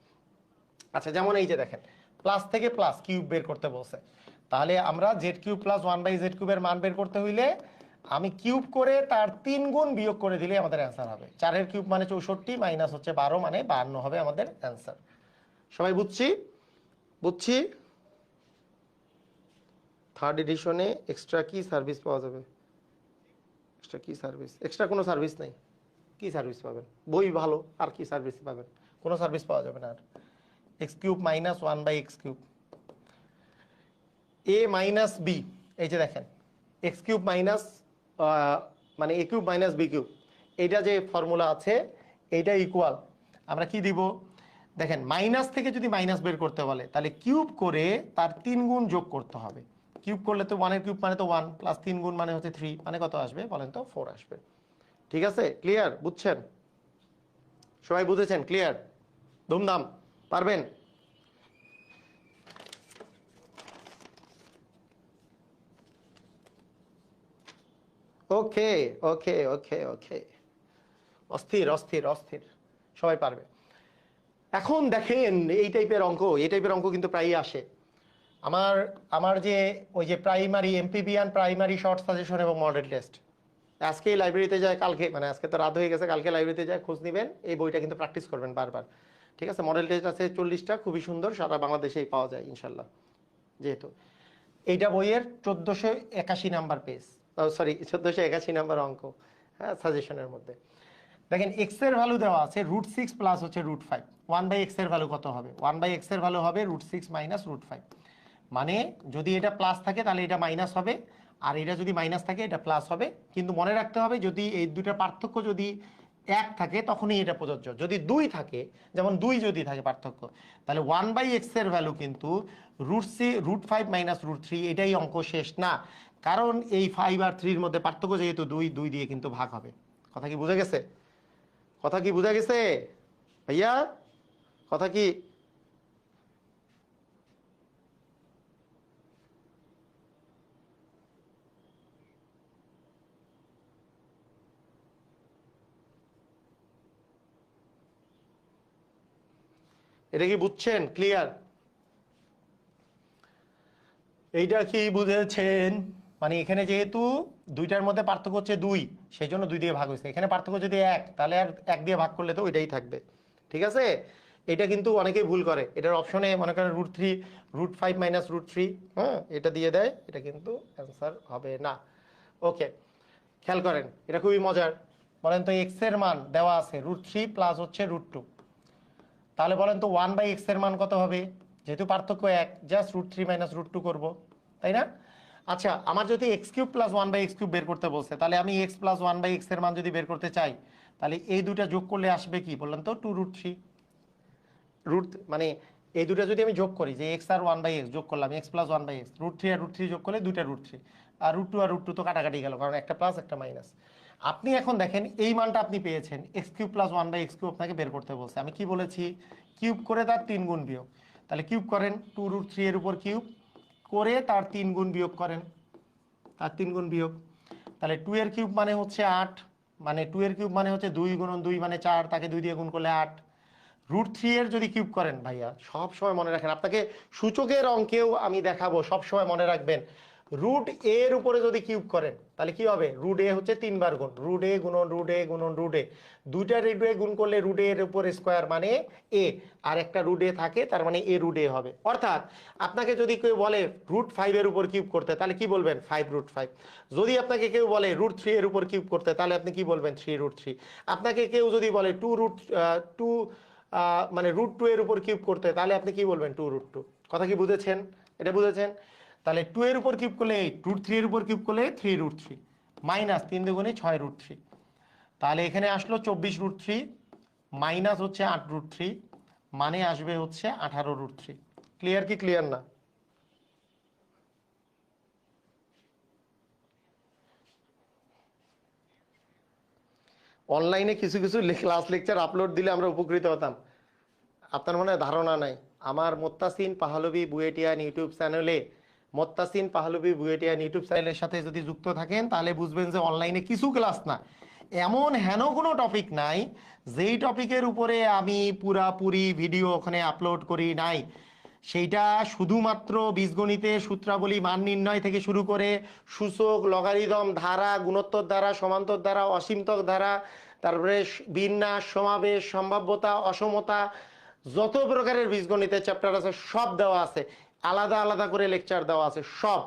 S1: আচ্ছা যেমন এই যে দেখেন, প্লাস থেকে প্লাস কিউব বের করতে বলছে, তাহলে আমরা জেড কিউব প্লাস 1/z কিউবের মান বের করতে হইলে আমি কিউব করে তার 3 গুণ বিয়োগ করে দিলে আমাদের অ্যান্সার হবে। 4 এর কিউব মানে 64 মাইনাস হচ্ছে 12 মানে 52 হবে আমাদের অ্যান্সার। সবাই বুঝছি? বুঝছি। 3rd এডিশনে এক্সট্রা কি সার্ভিস পাওয়া যাবে? এক্সট্রা কি সার্ভিস? এক্সট্রা কোনো সার্ভিস নাই। কি সার্ভিস পাবেন? বই ভালো, আর কি সার্ভিস পাবেন? কোনো সার্ভিস পাওয়া যাবে না। আর X cube minus 1/x cube, A minus B, এই যে দেখেন এক্স কিউব মাইনাস মানে A cube minus B cube, এইটা যে ফর্মুলা আছে এইটা ইকুয়াল আমরা কি দিব? দেখেন মাইনাস থেকে যদি মাইনাস বের করতে বলে তাহলে কিউব করে তার 3 গুণ যোগ করতে হবে। কিউব করলে তো 1 এর কিউব মানে তো 1 প্লাস 3 গুণ মানে হচ্ছে 3, মানে কত আসবে বলেন তো? 4 আসবে। ঠিক আছে, ক্লিয়ার? বুঝছেন? সবাই বুঝেছেন? ক্লিয়ার? ধুমধাম পারবেন? ওকে ওকে ওকে ওকে, অস্থির অস্থির অস্থির, সবাই পারবে। এখন দেখেন এই টাইপের অঙ্ক কিন্তু প্রায়ই আসে। আমার আমার যে ওই যে প্রাইমারি এমপিবিএন প্রাইমারি শর্ট সাজেশন এবং মডেল টেস্ট, আজকে লাইব্রেরিতে যায়, কালকে মানে আজকে তো রাত হয়ে গেছে, কালকে লাইব্রেরিতে যায় খোঁজ নেবেন, এই বইটা কিন্তু প্র্যাকটিস করবেন বারবার। ঠিক আছে, মডেল টেস্ট আছে 40টা, খুবই সুন্দর, সারা বাংলাদেশেই পাওয়া যায় ইনশাল্লাহ। যেহেতু এইটা বইয়ের 1481 নাম্বার পেজ, সরি 1481 নাম্বার অঙ্ক, হ্যাঁ সাজেশনের মধ্যে। দেখেন এক্স এর ভ্যালু দেওয়া আছে √6 প্লাস হচ্ছে √5, 1/x এর ভ্যালু কত হবে? 1/x এর ভ্যালু হবে √6 মাইনাস √5, মানে যদি এটা প্লাস থাকে তাহলে এটা মাইনাস হবে, আর এটা যদি মাইনাস থাকে এটা প্লাস হবে। কিন্তু মনে রাখতে হবে যদি এই দুটার পার্থক্য যদি 1 থাকে তখনই এটা প্রযোজ্য। যদি 2 থাকে, যেমন 2 যদি থাকে পার্থক্য, তাহলে 1/x এর ভ্যালু কিন্তু √5 মাইনাস √3, এটাই অঙ্ক শেষ না। কারণ এই 5 আর 3 এর মধ্যে পার্থক্য যেহেতু 2, 2 দিয়ে কিন্তু ভাগ হবে। কথা কি বুঝে গেছে? কথা কি বুঝে গেছে ভাইয়া? কথা কি? এটা কি বুঝছেন? ক্লিয়ার? এইটা কি বুঝেছেন? মানে এখানে যেহেতু দুইটার মধ্যে পার্থক্য হচ্ছে 2, সেই জন্য 2 দিয়ে ভাগ হয়েছে। এখানে পার্থক্য যদি 1, তাহলে আর 1 দিয়ে ভাগ করলে তো ওইটাই থাকবে। ঠিক আছে? এটা কিন্তু অনেকেই ভুল করে, এটার অপশনে মনে করেন √3, √5 মাইনাস √3, হ্যাঁ, এটা দিয়ে দেয়, এটা কিন্তু অ্যান্সার হবে না। ওকে, খেয়াল করেন, এটা খুবই মজার। বলেন তো এক্স এর মান দেওয়া আছে √3 প্লাস হচ্ছে √2, তাহলে বলেন তো 1/x এর মান কত হবে? যেহেতু পার্থক্য 1, জাস্ট √3 মাইনাস √2 করবো, তাই না? আচ্ছা, আমার যদি x³ প্লাস 1/x³ বের করতে বলছে, তাহলে আমি x প্লাস 1/x এর মান যদি বের করতে চাই, তাহলে এই দুটা যোগ করলে আসবে কি বললাম তো? 2√3। মানে এই দুটা যদি আমি যোগ করি, যে x আর 1/x যোগ করলাম, x প্লাস 1/x, √3 আর √3 যোগ করলে দুইটা √3, আর √2 আর √2 তো কাটাকাটি গেল, কারণ একটা প্লাস একটা মাইনাস। আপনি এখন দেখেন এই মানটা আপনি পেয়েছেন, x³ প্লাস 1/x³ আপনাকে বের করতে বলছে। আমি কি বলেছি? কিউব করে তার 3 গুণ বিয়োগ। তাহলে কিউব করেন, 2√3 এর উপর কিউব করে তার 3 গুণ বিয়োগ করেন, তার 3 গুণ বিয়োগ। তাহলে 2 এর কিউব মানে হচ্ছে 8, মানে 2 এর কিউব মানে হচ্ছে 2 গুণন 2 মানে 4, তাকে 2 দিয়ে গুণ করলে 8। √3 এর যদি কিউব করেন, ভাইয়া সব সময় মনে রাখেন, আপনাকে সূচকের অঙ্কেও আমি দেখাবো, সব সময় মনে রাখবেন, √a এর উপরে যদি কিউব করেন তাহলে কি হবে? √a হচ্ছে 3 বার গুণ, √a গুণন √a গুণন √a, দুইটা √a গুণ করলে √a এর উপর স্কয়ার মানে a, আর একটা √a থাকে, তার মানে a √a হবে। অর্থাৎ আপনাকে যদি কেউ বলে √5 এর উপর কিউব করতে, তাহলে কি বলবেন? 5√5। যদি আপনাকে কেউ বলে √3 এর উপর কিউব করতে, তাহলে আপনি কি বলবেন? 3√3। আপনাকে কেউ যদি বলে 2 মানে √2 এর উপর কিউব করতে, তাহলে আপনি কি বলবেন? 2√2। কথা কি বুঝেছেন? এটা বুঝেছেন? তাহলে 2 এর উপর কিউব করলে 8, √3 এর উপর কিউব করলে 3√3, মাইনাস 3 দুগুণে 6√3, তাহলে এখানে আসলো 24√3, মাইনাস হচ্ছে 8√3, মানে আসবে হচ্ছে 18√3। ক্লিয়ার কি ক্লিয়ার না? অনলাইনে কিছু কিছু ক্লাস লেকচার আপলোড দিলে আমরা উপকৃত হতাম। আপনার মনে হয় ধারণা নাই, আমার মোত্তাসিন পাহলভী বুয়েটিয়ান ইউটিউব চ্যানেলে, মোত্তাসিন পাহলভী বুয়েটিয়ান ইউটিউব চ্যানেলের সাথে যদি যুক্ত থাকেন, তাহলে বুঝবেন যে অনলাইনে কিছু ক্লাস না, এমন হেন কোনো টপিক নাই যেই টপিকের উপরে আমি পুরাপুরি ভিডিও ওখানে আপলোড করি নাই। সেইটা শুধুমাত্র বীজগণিতে সূত্রাবলী, মান নির্ণয় থেকে শুরু করে সূচক, লগারিদম, ধারা, গুণোত্তর ধারা, সমান্তর ধারা, অসীমতক ধারা, তারপরে বিন্যাস, সমাবেশ, সম্ভাব্যতা, অসমতা, যত প্রকারের বীজগণিতের চ্যাপ্টার আছে সব দেওয়া আছে, আলাদা আলাদা করে লেকচার দেওয়া আছে সব।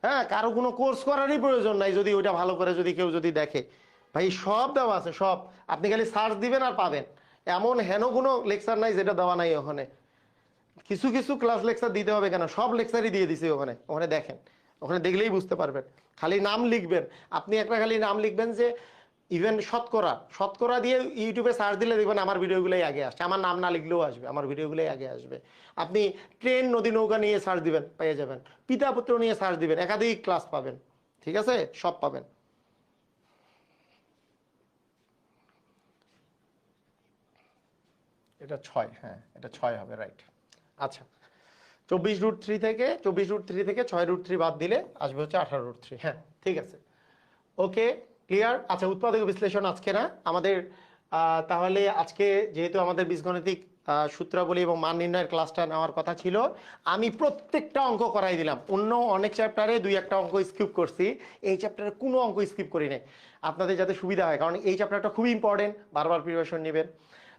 S1: হ্যাঁ, কারো কোনো কোর্স করারই প্রয়োজন নাই, যদি ওইটা ভালো করে যদি কেউ যদি দেখে, ভাই সব দেওয়া আছে সব। আপনি খালি সার্চ দিবেন আর পাবেন, এমন হেন কোনো লেকচার নাই যেটা দেওয়া নাই ওখানে। কিছু কিছু ক্লাস লেকচার দিতে হবে কেন, সব লেকচারই দিয়ে দিছি ওখানে, ওখানে দেখেন, ওখানে দেখলেই বুঝতে পারবেন। খালি নাম লিখবেন, আপনি একটা খালি নাম লিখবেন যে ইভেন শতকরা, শতকরা দিয়ে ইউটিউবে সার্চ দিলে দেখবেন আমার ভিডিওগুলোই আগে আসছে, আমার নাম না লিখলেও আসবে, আমার ভিডিওগুলোই আগে আসবে। আপনি ট্রেন, নদী, নৌকা নিয়ে সার্চ দিবেন, পেয়ে যাবেন। পিতা পুত্র নিয়ে সার্চ দিবেন, একাধিক ক্লাস পাবেন। ঠিক আছে, সব পাবেন। এটা 6, হ্যাঁ এটা 6 হবে, রাইট। আচ্ছা, 24√3 থেকে 24√3 থেকে 6√3 বাদ দিলে আসবে হচ্ছে 18√3। হ্যাঁ ঠিক আছে, ওকে, ক্লিয়ার। আচ্ছা, উৎপাদক বিশ্লেষণ আজকে না আমাদের, তাহলে আজকে যেহেতু আমাদের বীজগণিতিক সূত্রাবলী এবং মান নির্ণয়ের ক্লাসটা নেওয়ার কথা ছিল, আমি প্রত্যেকটা অঙ্ক করাই দিলাম। অন্য অনেক চ্যাপ্টারে 2-1টা অঙ্ক স্কিপ করছি, এই চ্যাপ্টারে কোনো অঙ্ক স্কিপ করি নাই, আপনাদের যাতে সুবিধা হয়, কারণ এই চ্যাপ্টারটা খুবই ইম্পর্টেন্ট, বারবার প্রিপারেশন নেবেন।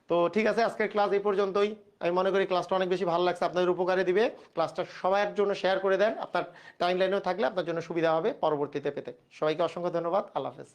S1: তো ঠিক আছে, আজকের ক্লাস এই পর্যন্তই। আমি মনে করি ক্লাসটা অনেক বেশি ভালো লাগছে, আপনাদের উপকারে দিবে। ক্লাসটা সবার জন্য শেয়ার করে দেন, আপনার টাইম লাইনেও থাকলে আপনার জন্য সুবিধা হবে পরবর্তীতে পেতে। সবাইকে অসংখ্য ধন্যবাদ, আল্লাহ হাফেজ।